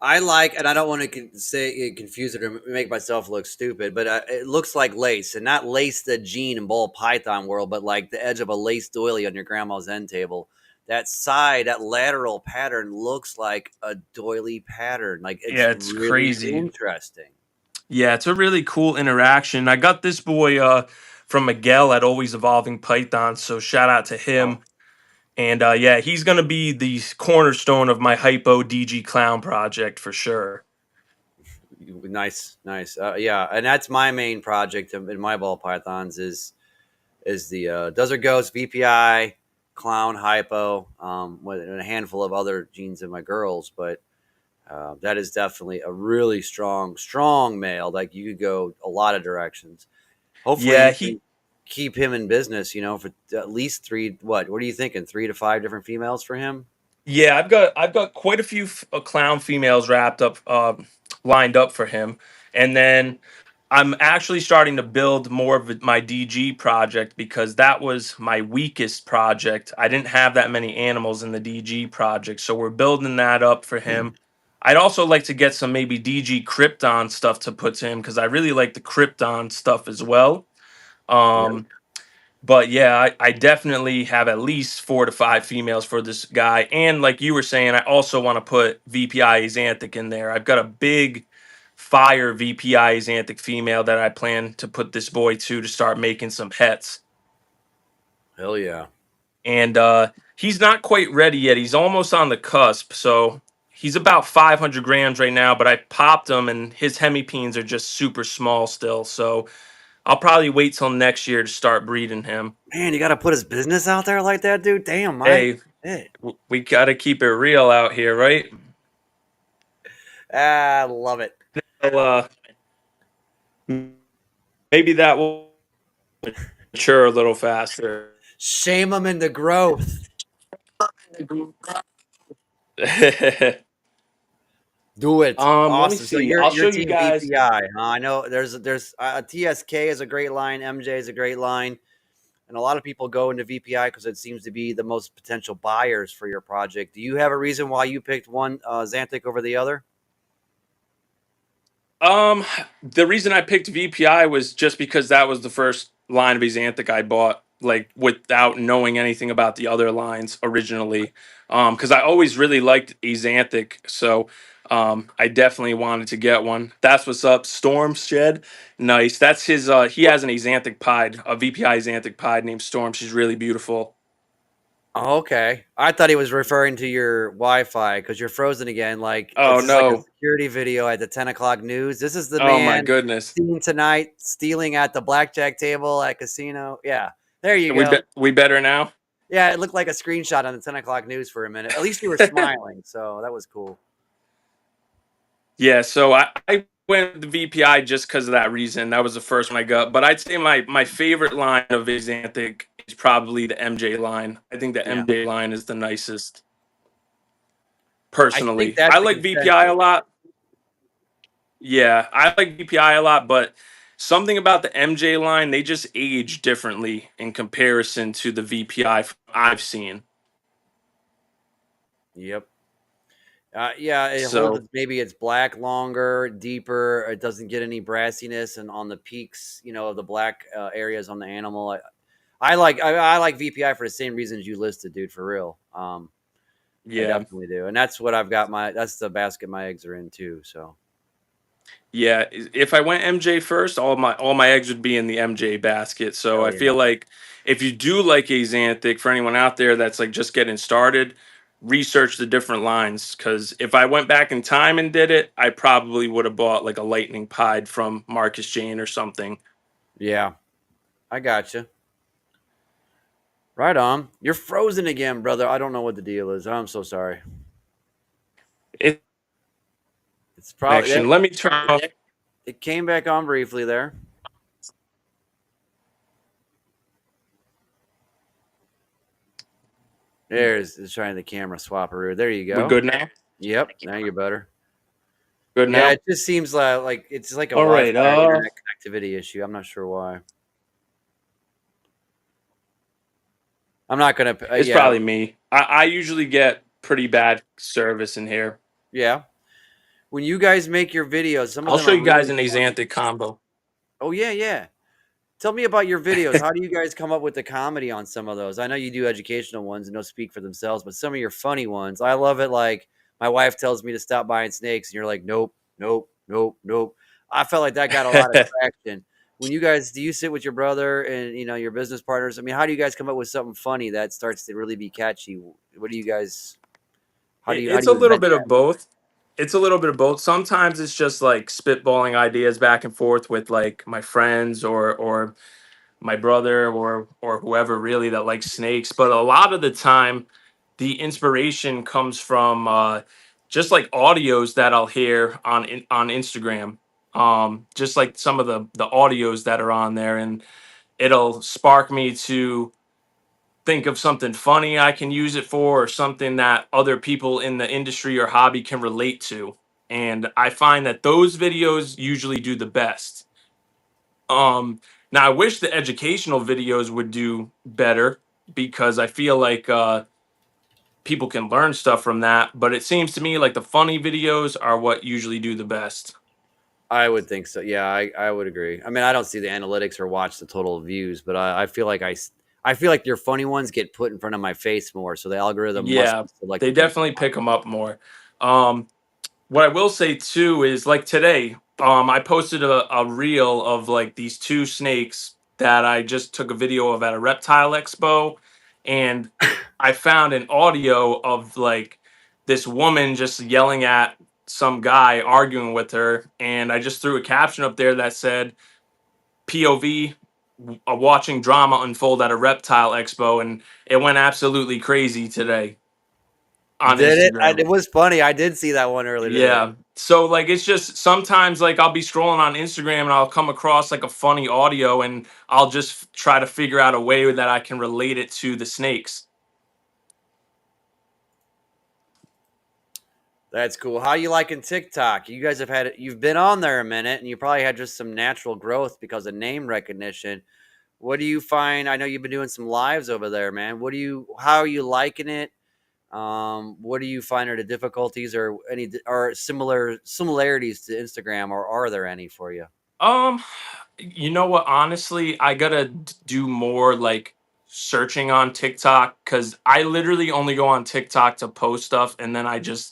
I like, and I don't want to say confuse it or make myself look stupid, but it looks like lace, and not lace the gene and ball python world, but like the edge of a lace doily on your grandma's end table. That side, that lateral pattern looks like a doily pattern. Like it's Yeah, it's really crazy. interesting. Yeah, it's a really cool interaction. I got this boy from Miguel at Always Evolving Python, so shout out to Oh, him. And yeah, he's gonna be the cornerstone of my hypo DG clown project for sure. nice, nice. Yeah, and that's my main project in my ball pythons is the Desert Ghost VPI Clown Hypo with a handful of other genes in my girls, but that is definitely a really strong male. Like you could go a lot of directions. Hopefully, Yeah, you he can keep him in business. You know, for at least three. What are you thinking? 3 to 5 different females for him? Yeah, I've got quite a few clown females wrapped up, lined up for him, and then I'm actually starting to build more of my DG project because that was my weakest project. I didn't have that many animals in the DG project, so we're building that up for him. I'd also like to get some maybe DG Krypton stuff to put to him because I really like the Krypton stuff as well. Yep. Um, but yeah, I definitely have at least 4 to 5 females for this guy. And like you were saying, I also want to put VPI Xanthic in there. I've got a big fire VPI Xanthic female that I plan to put this boy to start making some hets. Hell yeah. And he's not quite ready yet. He's almost on the cusp. So he's about 500 grams right now, but I popped him and his hemipenes are just super small still. So I'll probably wait till next year to start breeding him. Man, you got to put his business out there like that, dude. Damn, Mike. Hey, Shit. we got to keep it real out here, right? Ah, I love it. Well, maybe that will mature a little faster. Shame him into growth. Do it. Let me Awesome. So see. you're I'll you're show you team guys. VPI, huh? I know there's TSK is a great line, MJ is a great line, and a lot of people go into VPI because it seems to be the most potential buyers for your project. Do you have a reason why you picked one Xanthic over the other? Um, the reason I picked VPI was just because that was the first line of Xanthic I bought, like without knowing anything about the other lines originally. Because I always really liked Xanthic, so I definitely wanted to get one. That's what's up. Storm Shed, nice. That's his. He has an Xanthic pied, a VPI Xanthic pied named Storm. She's really beautiful. Oh, okay. I thought he was referring to your Wi-Fi because you're frozen again. Like Oh this is like a no! security video at the 10 o'clock news. This is the Oh my man goodness! seen tonight stealing at the blackjack table at casino. Yeah, there you go. We better now. Yeah, it looked like a screenshot on the 10 o'clock news for a minute. At least you were smiling, so that was cool. Yeah, so I went with the VPI just because of that reason. That was the first one I got. But I'd say my favorite line of Xanthic is probably the MJ line. I think the Yeah, MJ line is the nicest, I think personally. that's I the like VPI a consensus. lot. Yeah, I like VPI a lot, but something about the MJ line, they just age differently in comparison to the VPI I've seen. Yep. Yeah, it holds. So, Maybe it's black longer, deeper. It doesn't get any brassiness, and on the peaks, of the black areas on the animal. I like VPI for the same reasons you listed, dude. For real. I yeah. definitely do, and that's what I've got. That's the basket my eggs are in too. So Yeah, if I went MJ first, all my eggs would be in the MJ basket. So hell I yeah, feel like if you do like a Xanthic, for anyone out there that's like just getting started, research the different lines. Because if I went back in time and did it, I probably would have bought like a Lightning Pied from Marcus Jane or something. yeah, I got you. Right on. You're frozen again, brother. I don't know what the deal is. I'm so sorry. It's It's probably connection. Let me turn off. it came back on briefly there. There's it's trying the camera swapperoo. There you We go. good now? Yep. Now you're better. Good Yeah, now. it just seems like it's like a All right. Wi-Fi or internet connectivity issue. I'm not sure why. I'm not gonna. It's Yeah, probably me. I usually get pretty bad service in here. yeah. When you guys make your videos, some of I'll them show are you guys really an funny. Xanthic combo. Oh yeah, yeah. Tell me about your videos. How do you guys come up with the comedy on some of those? I know you do educational ones and they'll speak for themselves, but some of your funny ones, I love it. Like my wife tells me to stop buying snakes, and you're like, nope, nope, nope, nope. I felt like that got a lot of traction. When you guys, do you sit with your brother and your business partners? I mean, how do you guys come up with something funny that starts to really be catchy? What do you guys? How It's do a you little vet bit that? of both. It's a little bit of both. Sometimes it's just like spitballing ideas back and forth with like my friends or my brother or whoever really that likes snakes. But a lot of the time, the inspiration comes from just like audios that I'll hear on Instagram. Just like some of the audios that are on there, and it'll spark me to think of something funny I can use it for, or something that other people in the industry or hobby can relate to. And I find that those videos usually do the best. Now I wish the educational videos would do better because I feel like people can learn stuff from that. But it seems to me like the funny videos are what usually do the best. I would think so. Yeah, I would agree. I mean, I don't see the analytics or watch the total views, but I feel like I feel like your funny ones get put in front of my face more, so the algorithm must Yeah, be selecting they things. definitely pick them up more. Um, What I will say too is like today, I posted a reel of like these two snakes that I just took a video of at a reptile expo, and I found an audio of like this woman just yelling at some guy arguing with her, and I just threw a caption up there that said POV watching drama unfold at a reptile expo, and it went absolutely crazy today on Did it? Instagram. It was funny. I did see that one earlier today. Yeah. So like it's just sometimes like I'll be scrolling on Instagram and I'll come across like a funny audio and I'll just try to figure out a way that I can relate it to the snakes. That's cool. How you liking TikTok? You guys you've been on there a minute, and you probably had just some natural growth because of name recognition. What do you find? I know you've been doing some lives over there, man. How are you liking it? What do you find are the difficulties or any or similarities to Instagram, or are there any for you? Um, you know what? Honestly, I gotta do more like searching on TikTok because I literally only go on TikTok to post stuff and then I just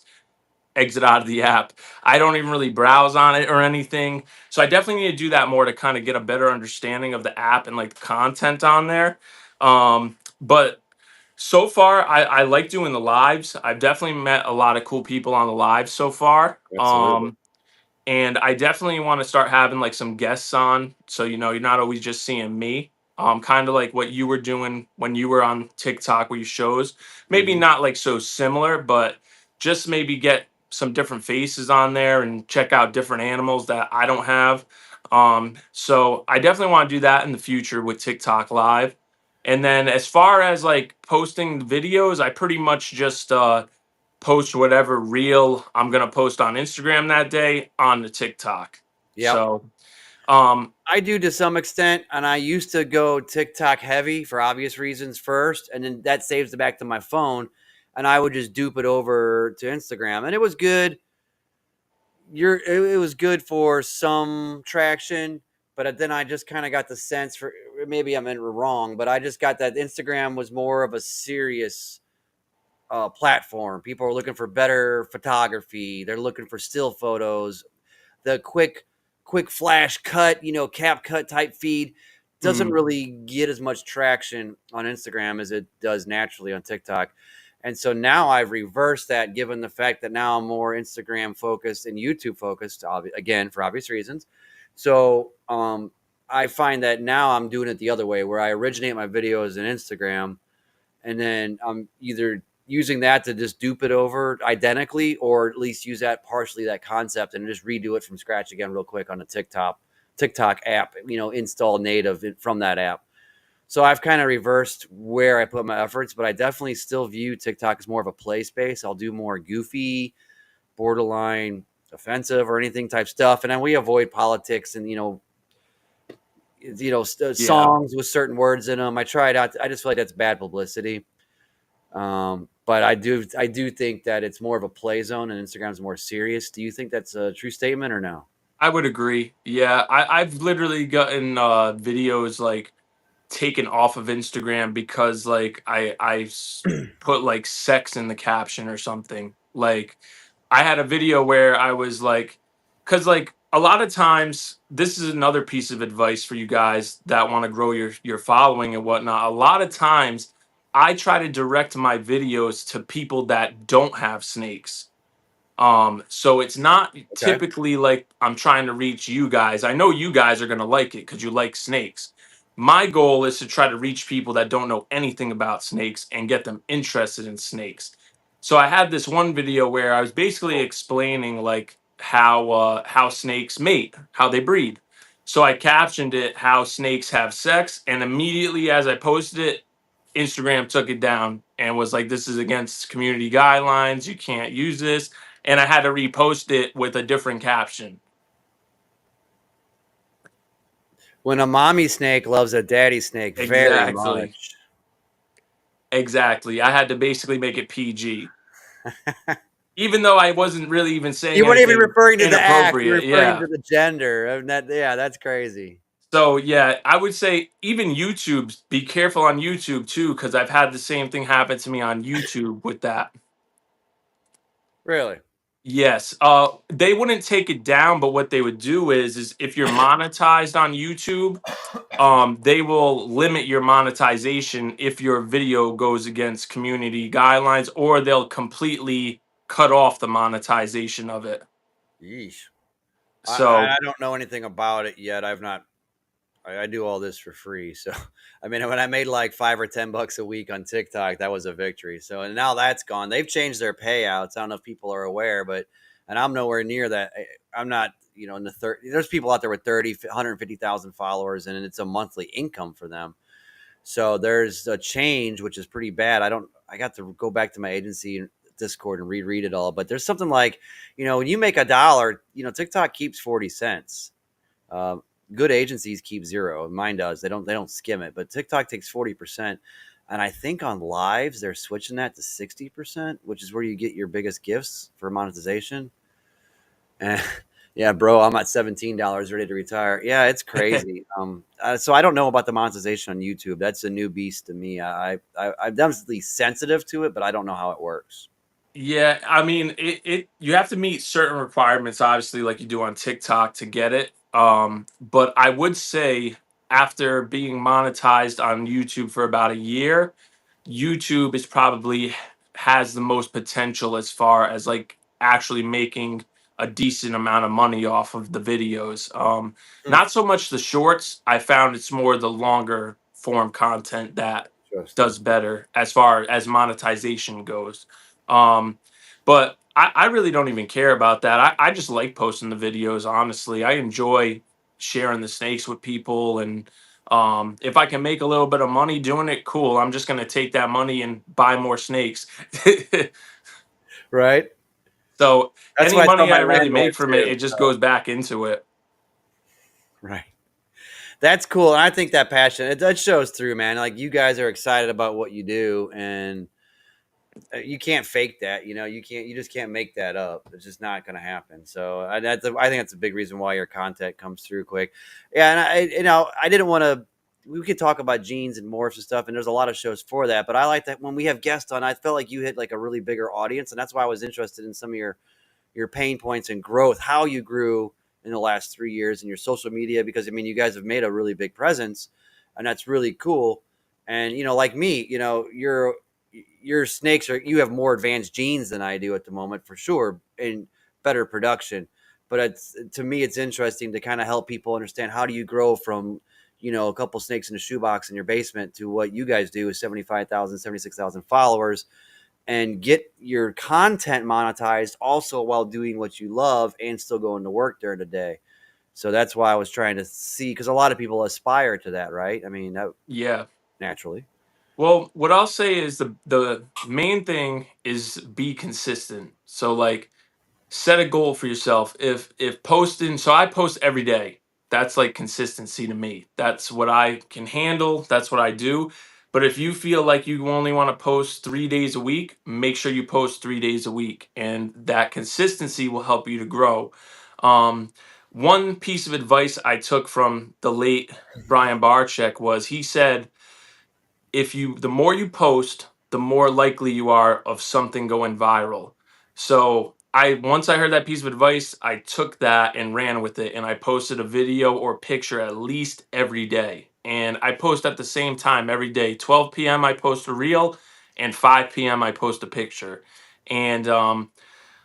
exit out of the app. I don't even really browse on it or anything. So I definitely need to do that more to kind of get a better understanding of the app and like the content on there. But so far, I like doing the lives. I've definitely met a lot of cool people on the lives so far. Absolutely. And I definitely want to start having like some guests on, so you're not always just seeing me. Kind of like what you were doing when you were on TikTok with your shows. Maybe Hmm. not like so similar, but just maybe get some different faces on there and check out different animals that I don't have. So I definitely want to do that in the future with TikTok Live. And then as far as like posting videos, I pretty much just post whatever reel I'm gonna post on Instagram that day on the TikTok. Yep. So um I do to some extent, and I used to go TikTok heavy for obvious reasons first, and then that saves it back to my phone, and I would just dupe it over to Instagram, and it was good. It was good for some traction, but then I just kind of got the sense for maybe I'm wrong, but I just got that Instagram was more of a serious platform. People are looking for better photography. They're looking for still photos, the quick flash cut, cap cut type feed doesn't mm, really get as much traction on Instagram as it does naturally on TikTok. And so now I've reversed that, given the fact that now I'm more Instagram focused and YouTube focused, again, for obvious reasons. So I find that now I'm doing it the other way, where I originate my videos in Instagram, and then I'm either using that to just dupe it over identically, or at least use that partially, that concept, and just redo it from scratch again real quick on the TikTok app, install native from that app. So I've kind of reversed where I put my efforts, but I definitely still view TikTok as more of a play space. I'll do more goofy, borderline offensive or anything type stuff, and then we avoid politics and yeah, songs with certain words in them. I try it out. I just feel like that's bad publicity. But I do think that it's more of a play zone and Instagram's more serious. Do you think that's a true statement or no? I would agree. Yeah, I've literally gotten videos like taken off of Instagram because like put like sex in the caption or something. Like I had a video where I was like, because like a lot of times, this is another piece of advice for you guys that want to grow your following and whatnot. A lot of times, I try to direct my videos to people that don't have snakes. So it's not Okay. typically like I'm trying to reach you guys. I know you guys are gonna like it because you like snakes. My goal is to try to reach people that don't know anything about snakes and get them interested in snakes. So I had this one video where I was basically explaining like how snakes mate, how they breed. So I captioned it how snakes have sex, and immediately as I posted it, Instagram took it down and was like, "This is against community guidelines. You can't use this." And I had to repost it with a different caption. When a mommy snake loves a daddy snake very Exactly. much. Exactly. I had to basically make it PG. Even though I wasn't really even saying You weren't even anything referring to the act, you're inappropriate. referring Yeah. to the gender. And yeah, that's crazy. So yeah, I would say even YouTube, be careful on YouTube too, because I've had the same thing happen to me on YouTube with that. Really? Yes. They wouldn't take it down, but what they would do is if you're monetized on YouTube, they will limit your monetization if your video goes against community guidelines, or they'll completely cut off the monetization of it. Yeesh. I So don't know anything about it yet. I've not I do all this for free. So, I mean, when I made like $5 or $10 a week on TikTok, that was a victory. So, and now that's gone. They've changed their payouts. I don't know if people are aware, and I'm nowhere near that. I'm not, in the 30, there's people out there with 30, 150,000 followers, and it's a monthly income for them. So there's a change, which is pretty bad. I got to go back to my agency Discord and reread it all. But there's something like, when you make $1, TikTok keeps 40 cents. Uh, Good agencies keep zero. Mine does. They don't skim it, but TikTok takes 40%. And I think on lives they're switching that to 60%, which is where you get your biggest gifts for monetization. And yeah, bro, I'm at $17 ready to retire. Yeah, it's crazy. So I don't know about the monetization on YouTube. That's a new beast to me. I'm definitely sensitive to it, but I don't know how it works. Yeah, I mean, it you have to meet certain requirements, obviously, like you do on TikTok to get it. But I would say after being monetized on YouTube for about a year, YouTube is probably has the most potential as far as like actually making a decent amount of money off of the videos. Hmm, Not so much the shorts. I found it's more the longer form content that interesting. does better as far as monetization goes. Um, but I really don't even care about that. I just like posting the videos, honestly. I enjoy sharing the snakes with people. And if I can make a little bit of money doing it, cool. I'm just going to take that money and buy more snakes. Right? So That's any what I tell money my I really make landlord from it, too. it just goes back into it. Right. That's cool. And I think that passion, that shows through, man. Like you guys are excited about what you do, and you can't fake that. You just can't make that up. It's just not going to happen. So I think that's a big reason why your content comes through quick. Yeah. And I didn't want to, we could talk about genes and morphs and stuff, and there's a lot of shows for that. But I like that when we have guests on, I felt like you hit like a really bigger audience. And that's why I was interested in some of your pain points and growth, how you grew in the last 3 years in your social media, because I mean, you guys have made a really big presence, and that's really cool. And like me, your snakes you have more advanced genes than I do at the moment for sure, and better production. But to me, it's interesting to kind of help people understand how do you grow from a couple snakes in a shoebox in your basement to what you guys do with 75,000, 76,000 followers, and get your content monetized also while doing what you love and still going to work during the day. So that's why I was trying to see, because a lot of people aspire to that, right? I mean, that Yeah. naturally. Well, what I'll say is the main thing is be consistent. So like set a goal for yourself. If posting, so I post every day. That's like consistency to me. That's what I can handle. That's what I do. But if you feel like you only want to post 3 days a week, make sure you post 3 days a week, and that consistency will help you to grow. Um, One piece of advice I took from the late Brian Barczyk was he said if you the more you post, the more likely you are of something going viral. So I once I heard that piece of advice, I took that and ran with it, and I posted a video or picture at least every day. And I post at the same time every day. 12 p.m. I post a reel, and 5 p.m. I post a picture. And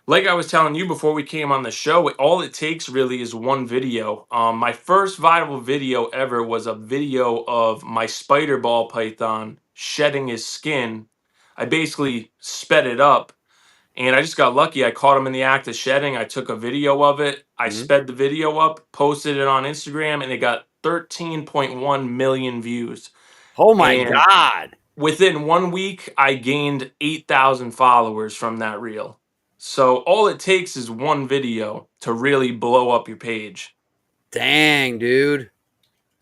like I was telling you before we came on the show, all it takes really is one video. My first viral video ever was a video of my spider ball python shedding his skin. I basically sped it up, and I just got lucky. I caught him in the act of shedding. I took a video of it. I Hmm. sped the video up, posted it on Instagram, and it got 13.1 million views. Oh my And God. within 1 week, I gained 8,000 followers from that reel. So all it takes is one video to really blow up your page. Dang, dude.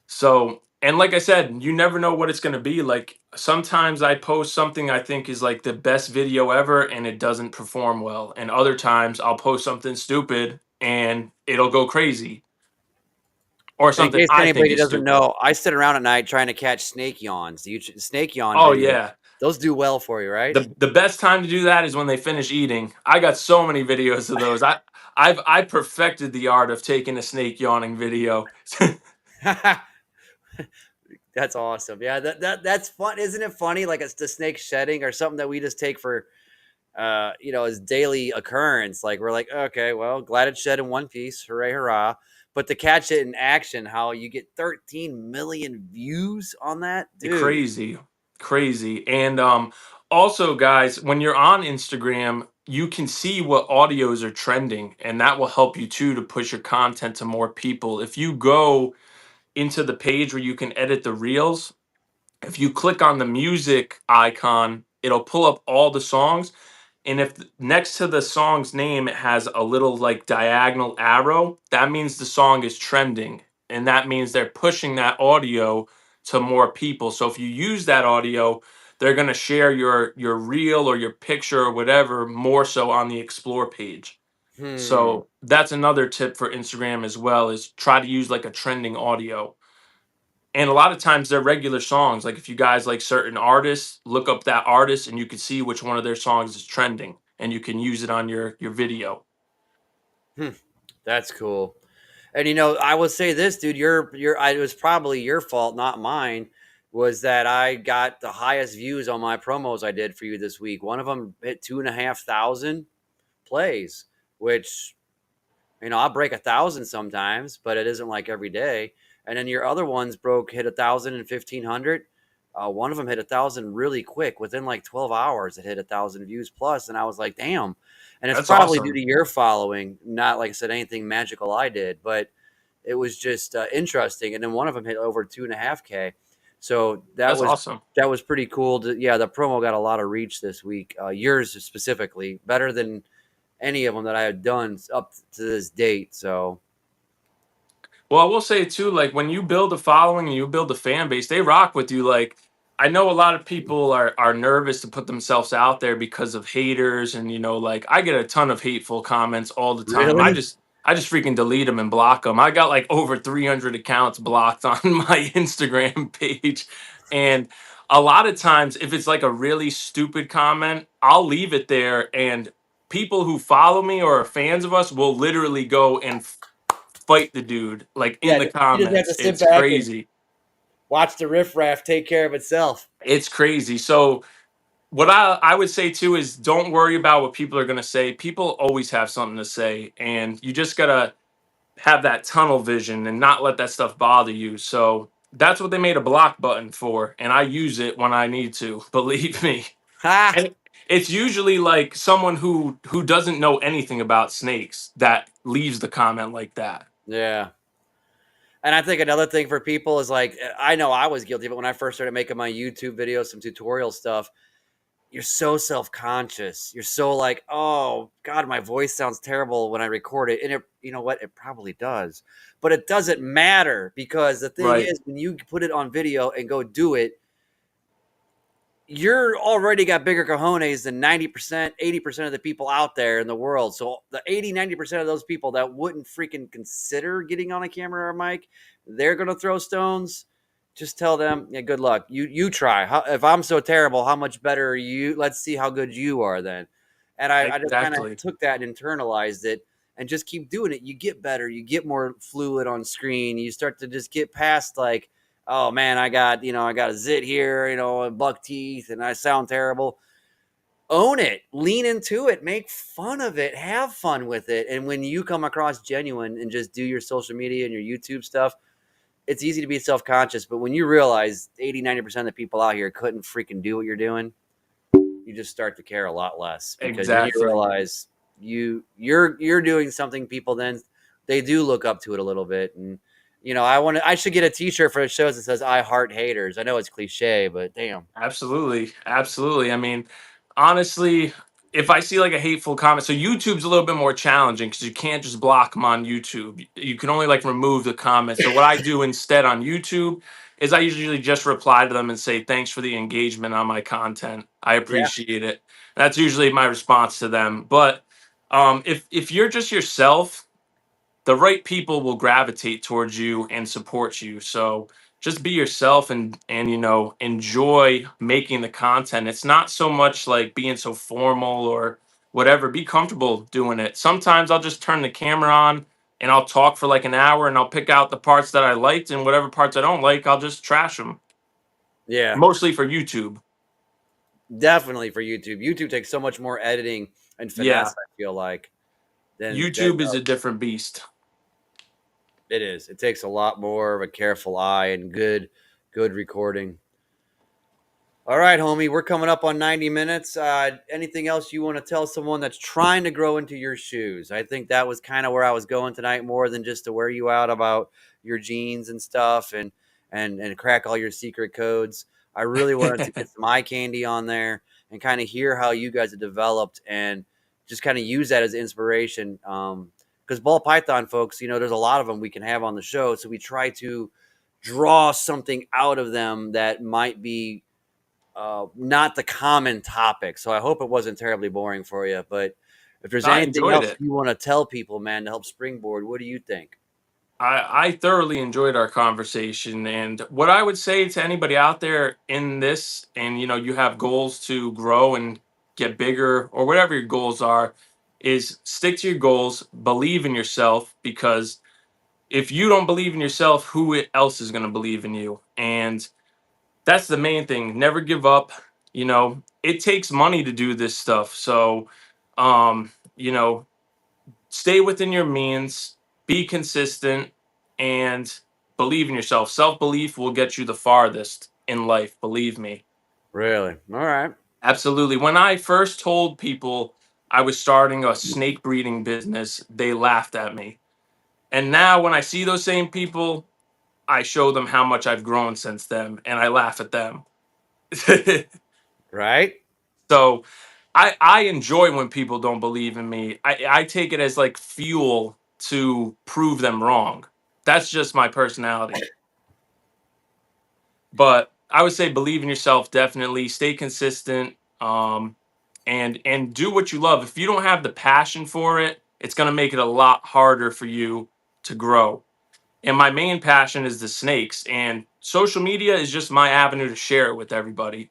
So, and like I said, you never know what it's going to be. Like sometimes I post something I think is like the best video ever and it doesn't perform well. And other times I'll post something stupid and it'll go crazy, or And in something case I think anybody is doesn't stupid. know, I sit around at night trying to catch snake yawns. Snake yawn Oh, videos. yeah. Those do well for you, right? The best time to do that is when they finish eating. I got so many videos of those. I perfected the art of taking a snake yawning video. That's awesome. Yeah, that's fun. Isn't it funny? Like it's the snake shedding or something that we just take for as daily occurrence. Like we're like, okay, well, glad it shed in one piece. Hooray, hurrah. But to catch it in action, how you get 13 million views on that, dude. Crazy, crazy. And also, guys, when you're on Instagram, you can see what audios are trending, and that will help you too to push your content to more people. If you go into the page where you can edit the reels, if you click on the music icon, it'll pull up all the songs. And if next to the song's name it has a little like diagonal arrow, that means the song is trending. And that means they're pushing that audio to more people. So if you use that audio, they're going to share your reel or your picture or whatever more so on the explore page. Hmm. So that's another tip for Instagram as well, is try to use like a trending audio. And a lot of times they're regular songs. Like if you guys like certain artists, look up that artist and you can see which one of their songs is trending and you can use it on your video. Hmm. That's cool. And I would say this, dude. It was probably your fault, not mine. Was that I got the highest views on my promos I did for you this week. One of them hit 2,500 plays, which I'll break 1,000 sometimes, but it isn't like every day. And then your other ones hit 1,000 and 1,500. One of them hit 1,000 really quick within like 12 hours. It hit 1,000 views plus, and I was like, damn. And it's That's probably due to awesome. your following, not like I said anything magical I did, but it was just interesting. And then one of them hit over 2.5K. So that That's was awesome. that was pretty cool. Yeah, the promo got a lot of reach this week. Yours specifically, better than any of them that I had done up to this date. So Well, I will say too, like when you build a following and you build a fan base, they rock with you. Like I know a lot of people are nervous to put themselves out there because of haters, and like I get a ton of hateful comments all the time. I really, just I just freaking delete them and block them. I got like over 300 accounts blocked on my Instagram page, and a lot of times if it's like a really stupid comment, I'll leave it there, and people who follow me or are fans of us will literally go and fight the dude like in yeah, the you just have to comments. sit It's back and crazy. watch the riffraff take care of itself. It's crazy. So what I would say too is don't worry about what people are gonna say. People always have something to say, and you just gotta have that tunnel vision and not let that stuff bother you. So that's what they made a block button for, and I use it when I need to. Believe me. Ha! And it's usually like someone who doesn't know anything about snakes that leaves the comment like that. Yeah. And I think another thing for people is like, I know I was guilty, but when I first started making my YouTube videos, some tutorial stuff, you're so self conscious. You're so like, oh God, my voice sounds terrible when I record it. And you know what? It probably does, but it doesn't matter because the thing Right. is, when you put it on video and go do it, you're already got bigger cojones than 90%, 80% of the people out there in the world. So the 80, 90% of those people that wouldn't freaking consider getting on a camera or a mic, they're going to throw stones. Just tell them, yeah, good luck. You try. If I'm so terrible, how much better are you? Let's see how good you are then. And I just kind of Exactly. took that and internalized it and just keep doing it. You get better. You get more fluid on screen. You start to just get past like, oh man, I got a zit here, and buck teeth, and I sound terrible. Own it, lean into it, make fun of it, have fun with it. And when you come across genuine and just do your social media and your YouTube stuff, it's easy to be self-conscious. But when you realize 80, 90% of the people out here couldn't freaking do what you're doing, you just start to care a lot less because then you Exactly. realize you're doing something people then they do look up to it a little bit. And I should get a t-shirt for the shows that says I heart haters. I know it's cliche, but damn. Absolutely. Absolutely. I mean, honestly, if I see like a hateful comment, so YouTube's a little bit more challenging because you can't just block them on YouTube. You can only like remove the comment. So what I do instead on YouTube is I usually just reply to them and say, thanks for the engagement on my content. I Yeah, appreciate it. That's usually my response to them. But if you're just yourself, the right people will gravitate towards you and support you. So just be yourself and enjoy making the content. It's not so much like being so formal or whatever. Be comfortable doing it. Sometimes I'll just turn the camera on and I'll talk for like an hour and I'll pick out the parts that I liked, and whatever parts I don't like, I'll just trash them. yeah, Mostly for YouTube. definitely for YouTube. YouTube takes so much more editing and Yeah, finesse, I feel like, than that. YouTube is a different beast. It is. It takes a lot more of a careful eye and good recording. All right, homie, we're coming up on 90 minutes. Anything else you want to tell someone that's trying to grow into your shoes? I think that was kind of where I was going tonight, more than just to wear you out about your jeans and stuff and crack all your secret codes. I really wanted to get some eye candy on there and kind of hear how you guys have developed and just kind of use that as inspiration. Because ball python folks, there's a lot of them we can have on the show. So we try to draw something out of them that might be not the common topic. So I hope it wasn't terribly boring for you. But if there's I anything enjoyed else it. you want to tell people, man, to help springboard, what do you think? I thoroughly enjoyed our conversation. And what I would say to anybody out there in this, and you have goals to grow and get bigger or whatever your goals are, is stick to your goals, believe in yourself, because if you don't believe in yourself, else is going to believe in you? And that's the main thing. Never give up. It takes money to do this stuff. So, um, you know, stay within your means, be consistent, and believe in yourself. Self belief will get you the farthest in life, believe me. Really? All right. Absolutely. When I first told people I was starting a snake breeding business, they laughed at me. And now when I see those same people, I show them how much I've grown since then, and I laugh at them. Right? So I enjoy when people don't believe in me. I take it as like fuel to prove them wrong. That's just my personality. But I would say believe in yourself, definitely. Stay consistent, and do what you love. If you don't have the passion for it, it's gonna make it a lot harder for you to grow. And my main passion is the snakes, and social media is just my avenue to share it with everybody.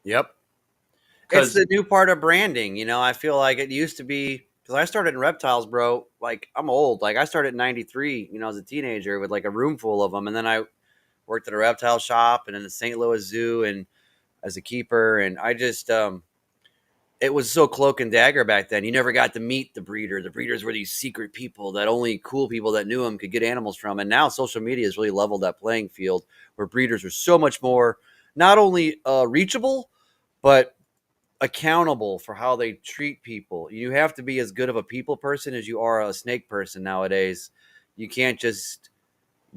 Yep. It's Because the new part of branding. I feel like it used to be because I started in reptiles, bro. Like I'm old. Like I started in '93. As a teenager with like a room full of them, and then I worked at a reptile shop and in the St. Louis Zoo and as a keeper. And I just it was so cloak and dagger back then. You never got to meet the breeder. The breeders were these secret people that only cool people that knew them could get animals from. And now social media has really leveled that playing field where breeders are so much more not only reachable but accountable for how they treat people. You have to be as good of a people person as you are a snake person nowadays. You can't just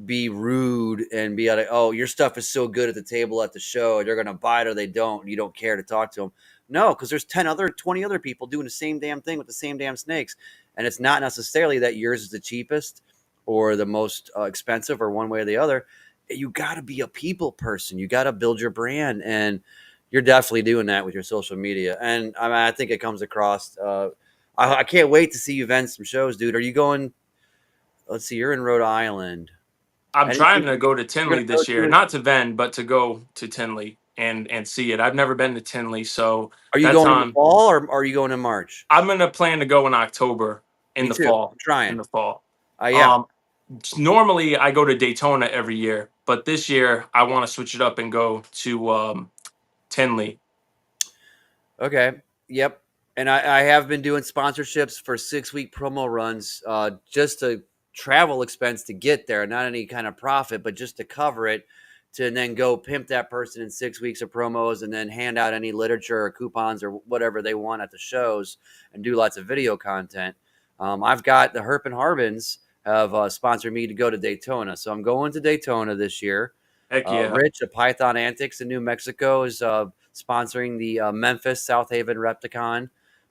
be rude and be like, oh, your stuff is so good at the table at the show. They're going to buy it or they don't. You don't care to talk to them. No, because there's 20 other people doing the same damn thing with the same damn snakes. And it's not necessarily that yours is the cheapest or the most expensive or one way or the other. You got to be a people person. You got to build your brand. And you're definitely doing that with your social media. And I think it comes across. I can't wait to see you event some shows, dude. Are you going? Let's see. You're in Rhode Island. I'm Anything trying to go to you're Tinley gonna this go year, to? not to Ven, but to go to Tinley and see it. I've never been to Tinley, so Are you that's going in the on. fall or are you going in March? I'm gonna plan to go in October, in Me the too. fall. I'm In trying. the fall. Yeah. Um, Normally I go to Daytona every year, but this year I want to switch it up and go to Tinley. Okay. Yep. And I have been doing sponsorships for 6 week promo runs, just to travel expense to get there, not any kind of profit, but just to cover it, to then go pimp that person in 6 weeks of promos and then hand out any literature or coupons or whatever they want at the shows and do lots of video content. I've got the Herp and Harbins have sponsored me to go to Daytona. So I'm going to Daytona this year. Heck yeah, Rich of Python Antics in New Mexico is sponsoring the Memphis South Haven Repticon,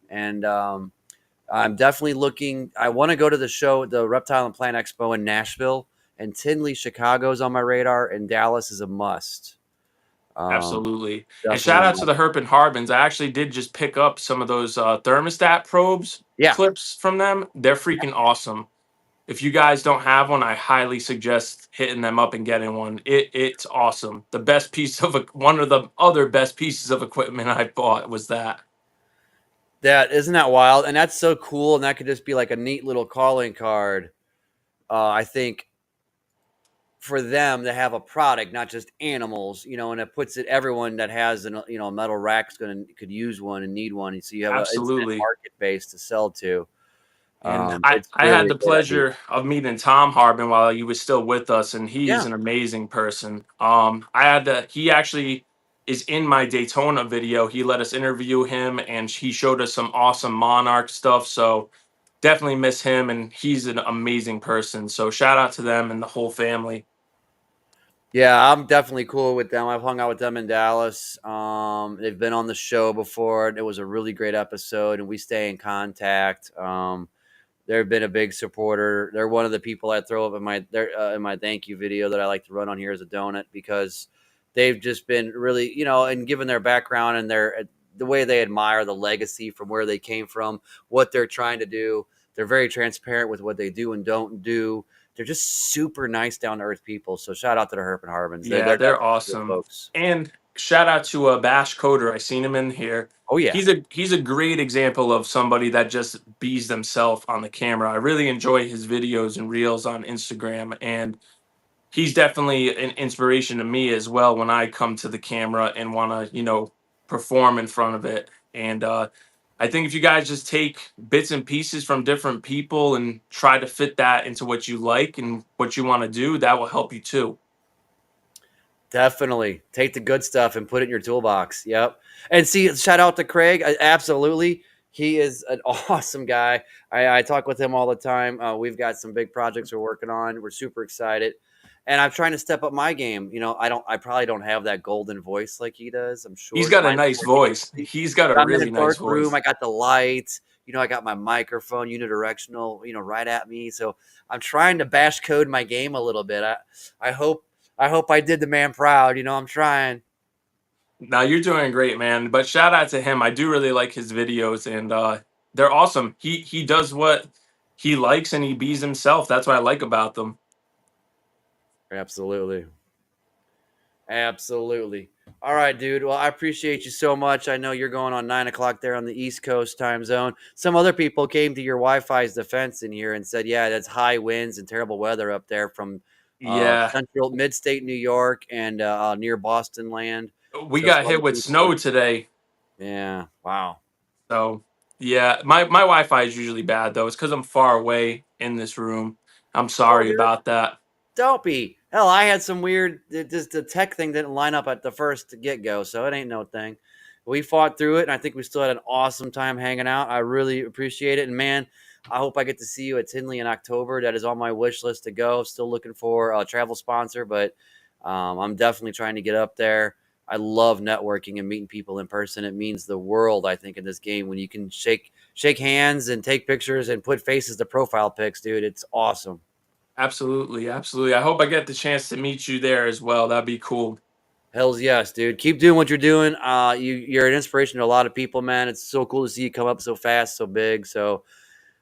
and I'm definitely looking. I want to go to the show, the Reptile and Plant Expo in Nashville, and Tinley, Chicago is on my radar, and Dallas is a must. Um, absolutely. And Definitely shout on out to my the Herp and Harbins. I actually did just pick up some of those thermostat probes yeah. clips from them. They're freaking awesome. If you guys don't have one, I highly suggest hitting them up and getting one. It's awesome. The best piece of one of the other best pieces of equipment I bought was that. That isn't that wild, and that's so cool, and that could just be like a neat little calling card. I think for them to have a product, not just animals, and it puts it everyone that has a metal rack is could use one and need one, and so you have an instant Absolutely. market base to sell to. And I, It's I had really the a great idea. pleasure of meeting Tom Harbin while he was still with us, and he's Yeah, an amazing person. He actually is in my Daytona video. He let us interview him, and he showed us some awesome Monarch stuff. So definitely miss him, and he's an amazing person. So shout out to them and the whole family. Yeah, I'm definitely cool with them. I've hung out with them in Dallas. They've been on the show before. And it was a really great episode, and we stay in contact. They've been a big supporter. They're one of the people I throw up in my thank you video that I like to run on here as a donut because they've just been really, and given their background and the way they admire the legacy from where they came from, what they're trying to do. They're very transparent with what they do and don't do. They're just super nice, down to earth people. So shout out to the Herp and Harbins. Yeah, They're they're definitely good awesome. folks. And shout out to Bash Coder. I seen him in here. Oh yeah, He's a great example of somebody that just bees themselves on the camera. I really enjoy his videos and reels on Instagram, and he's definitely an inspiration to me as well when I come to the camera and want to, perform in front of it. And I think if you guys just take bits and pieces from different people and try to fit that into what you like and what you want to do, that will help you too. definitely take the good stuff and put it in your toolbox. Yep. And see, shout out to Craig. Absolutely. He is an awesome guy. I talk with him all the time. We've got some big projects we're working on. We're super excited. And I'm trying to step up my game. I probably don't have that golden voice like he does. I'm He's sure got a mine's nice more voice. nasally, He's got a but I'm in a really nice dark room. voice. I got the lights. I got my microphone unidirectional, right at me. So I'm trying to bash code my game a little bit. I hope I did the man proud. I'm trying. Now you're doing great, man. But shout out to him. I do really like his videos, and they're awesome. He does what he likes, and he bees himself. That's what I like about them. Absolutely. Absolutely. All right, dude. Well, I appreciate you so much. I know you're going on 9 o'clock there on the East Coast time zone. Some other people came to your Wi-Fi's defense in here and said, yeah, that's high winds and terrible weather up there from Yeah, central mid-state New York and near Boston land. we So some got other hit with people are, snow today, yeah, wow. so yeah, my Wi-Fi is usually bad though. It's because I'm far away in this room. I'm Oh, sorry dude. about that. Don't be. Hell, I had some weird. Just the tech thing didn't line up at the first get go, so it ain't no thing. We fought through it, and I think we still had an awesome time hanging out. I really appreciate it, and man, I hope I get to see you at Tinley in October. That is on my wish list to go. Still looking for a travel sponsor, but I'm definitely trying to get up there. I love networking and meeting people in person. It means the world, I think, in this game when you can shake hands and take pictures and put faces to profile pics, dude. It's awesome. Absolutely, absolutely. I hope I get the chance to meet you there as well. That'd be cool. Hells yes, dude. Keep doing what you're doing. You're an inspiration to a lot of people, man. It's so cool to see you come up so fast, so big. So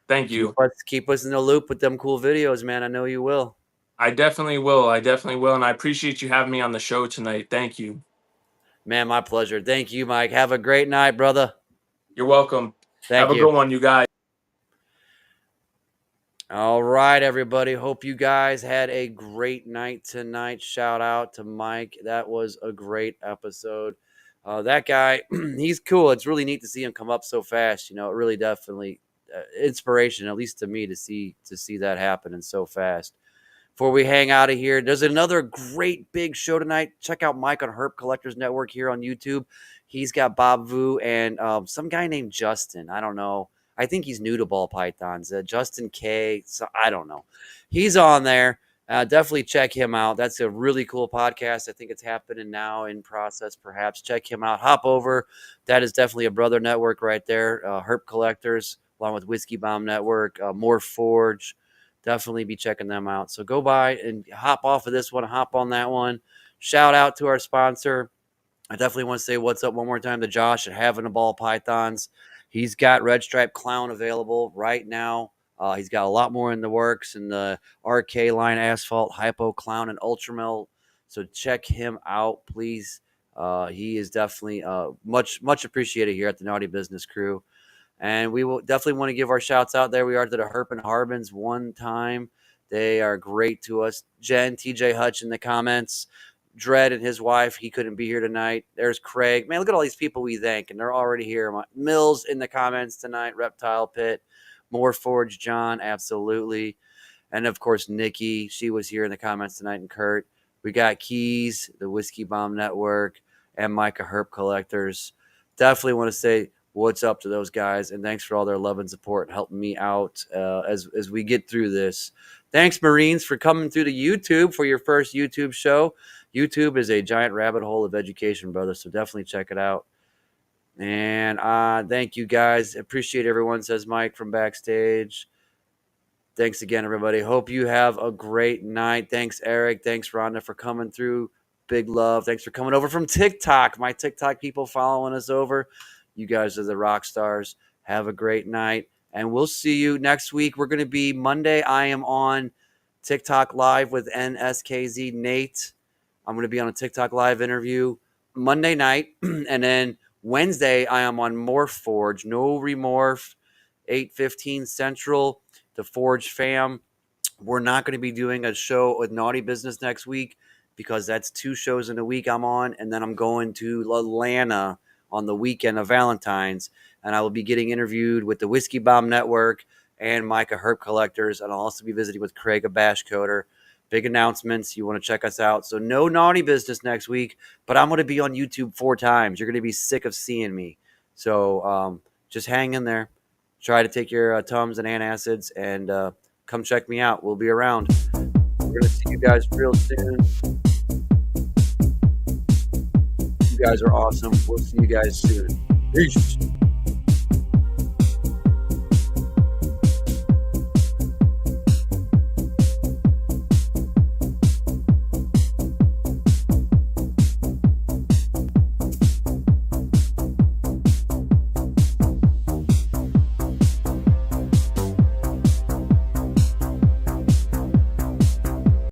Thank you. keep us in the loop with them cool videos, man. I know you will. I definitely will. I definitely will, and I appreciate you having me on the show tonight. Thank you. Man, my pleasure. Thank you, Mike. Have a great night, brother. You're welcome. Have Thank a you. good one, you guys. All right, everybody. Hope you guys had a great night tonight. Shout out to Mike. That was a great episode. That guy, he's cool. It's really neat to see him come up so fast. It really definitely inspiration, at least to me, to see that happen and so fast. Before we hang out of here, there's another great big show tonight. Check out Mike on Herp Collectors Network here on YouTube. He's got Bob Vu and some guy named Justin. I don't know. I think he's new to ball pythons. Justin K. So I don't know. He's on there. Definitely check him out. That's a really cool podcast. I think it's happening now in process, perhaps. Check him out. Hop over. That is definitely a brother network right there. Herp Collectors, along with Whiskey Bomb Network, More Forge. Definitely be checking them out. So go by and hop off of this one, hop on that one. Shout out to our sponsor. I definitely want to say what's up one more time to Josh at Having a Ball Pythons. He's got Red Stripe Clown available right now. He's got a lot more in the works in the RK line asphalt, Hypo Clown, and Ultramel. So check him out, please. He is definitely much appreciated here at the Naughty Business Crew. And we will definitely want to give our shouts out there. We are to the Herp and Harbins one time. They are great to us. Jen, TJ Hutch in the comments. Dredd and his wife, he couldn't be here tonight. There's Craig. Man, look at all these people we thank, and they're already here. Mills in the comments tonight. Reptile Pit. More Forge John, absolutely. And of course, Nikki. She was here in the comments tonight, and Kurt. We got Keys, the Whiskey Bomb Network, and Micah Herp Collectors. Definitely want to say what's up to those guys, and thanks for all their love and support and helping me out as we get through this. Thanks, Marines, for coming through the YouTube for your first YouTube show. YouTube is a giant rabbit hole of education, brother. So definitely check it out. And thank you guys. Appreciate everyone, says Mike from backstage. Thanks again, everybody. Hope you have a great night. Thanks, Eric. Thanks, Rhonda, for coming through. Big love. Thanks for coming over from TikTok. My TikTok people following us over. You guys are the rock stars. Have a great night. And we'll see you next week. We're going to be Monday. I am on TikTok Live with NSKZ Nate. I'm going to be on a TikTok Live interview Monday night. And then Wednesday, I am on Morph Forge. No Remorph, 8:15 Central. The Forge fam. We're not going to be doing a show with Naughty Business next week because that's 2 shows in a week I'm on. And then I'm going to Atlanta on the weekend of Valentine's. And I will be getting interviewed with the Whiskey Bomb Network and Micah Herb Collectors. And I'll also be visiting with Craig of Bashcoder. Big announcements. You want to check us out. So no Naughty Business next week, but I'm going to be on YouTube 4 times. You're going to be sick of seeing me. So just hang in there. Try to take your Tums and antacids and come check me out. We'll be around. We're going to see you guys real soon. You guys are awesome. We'll see you guys soon. Peace.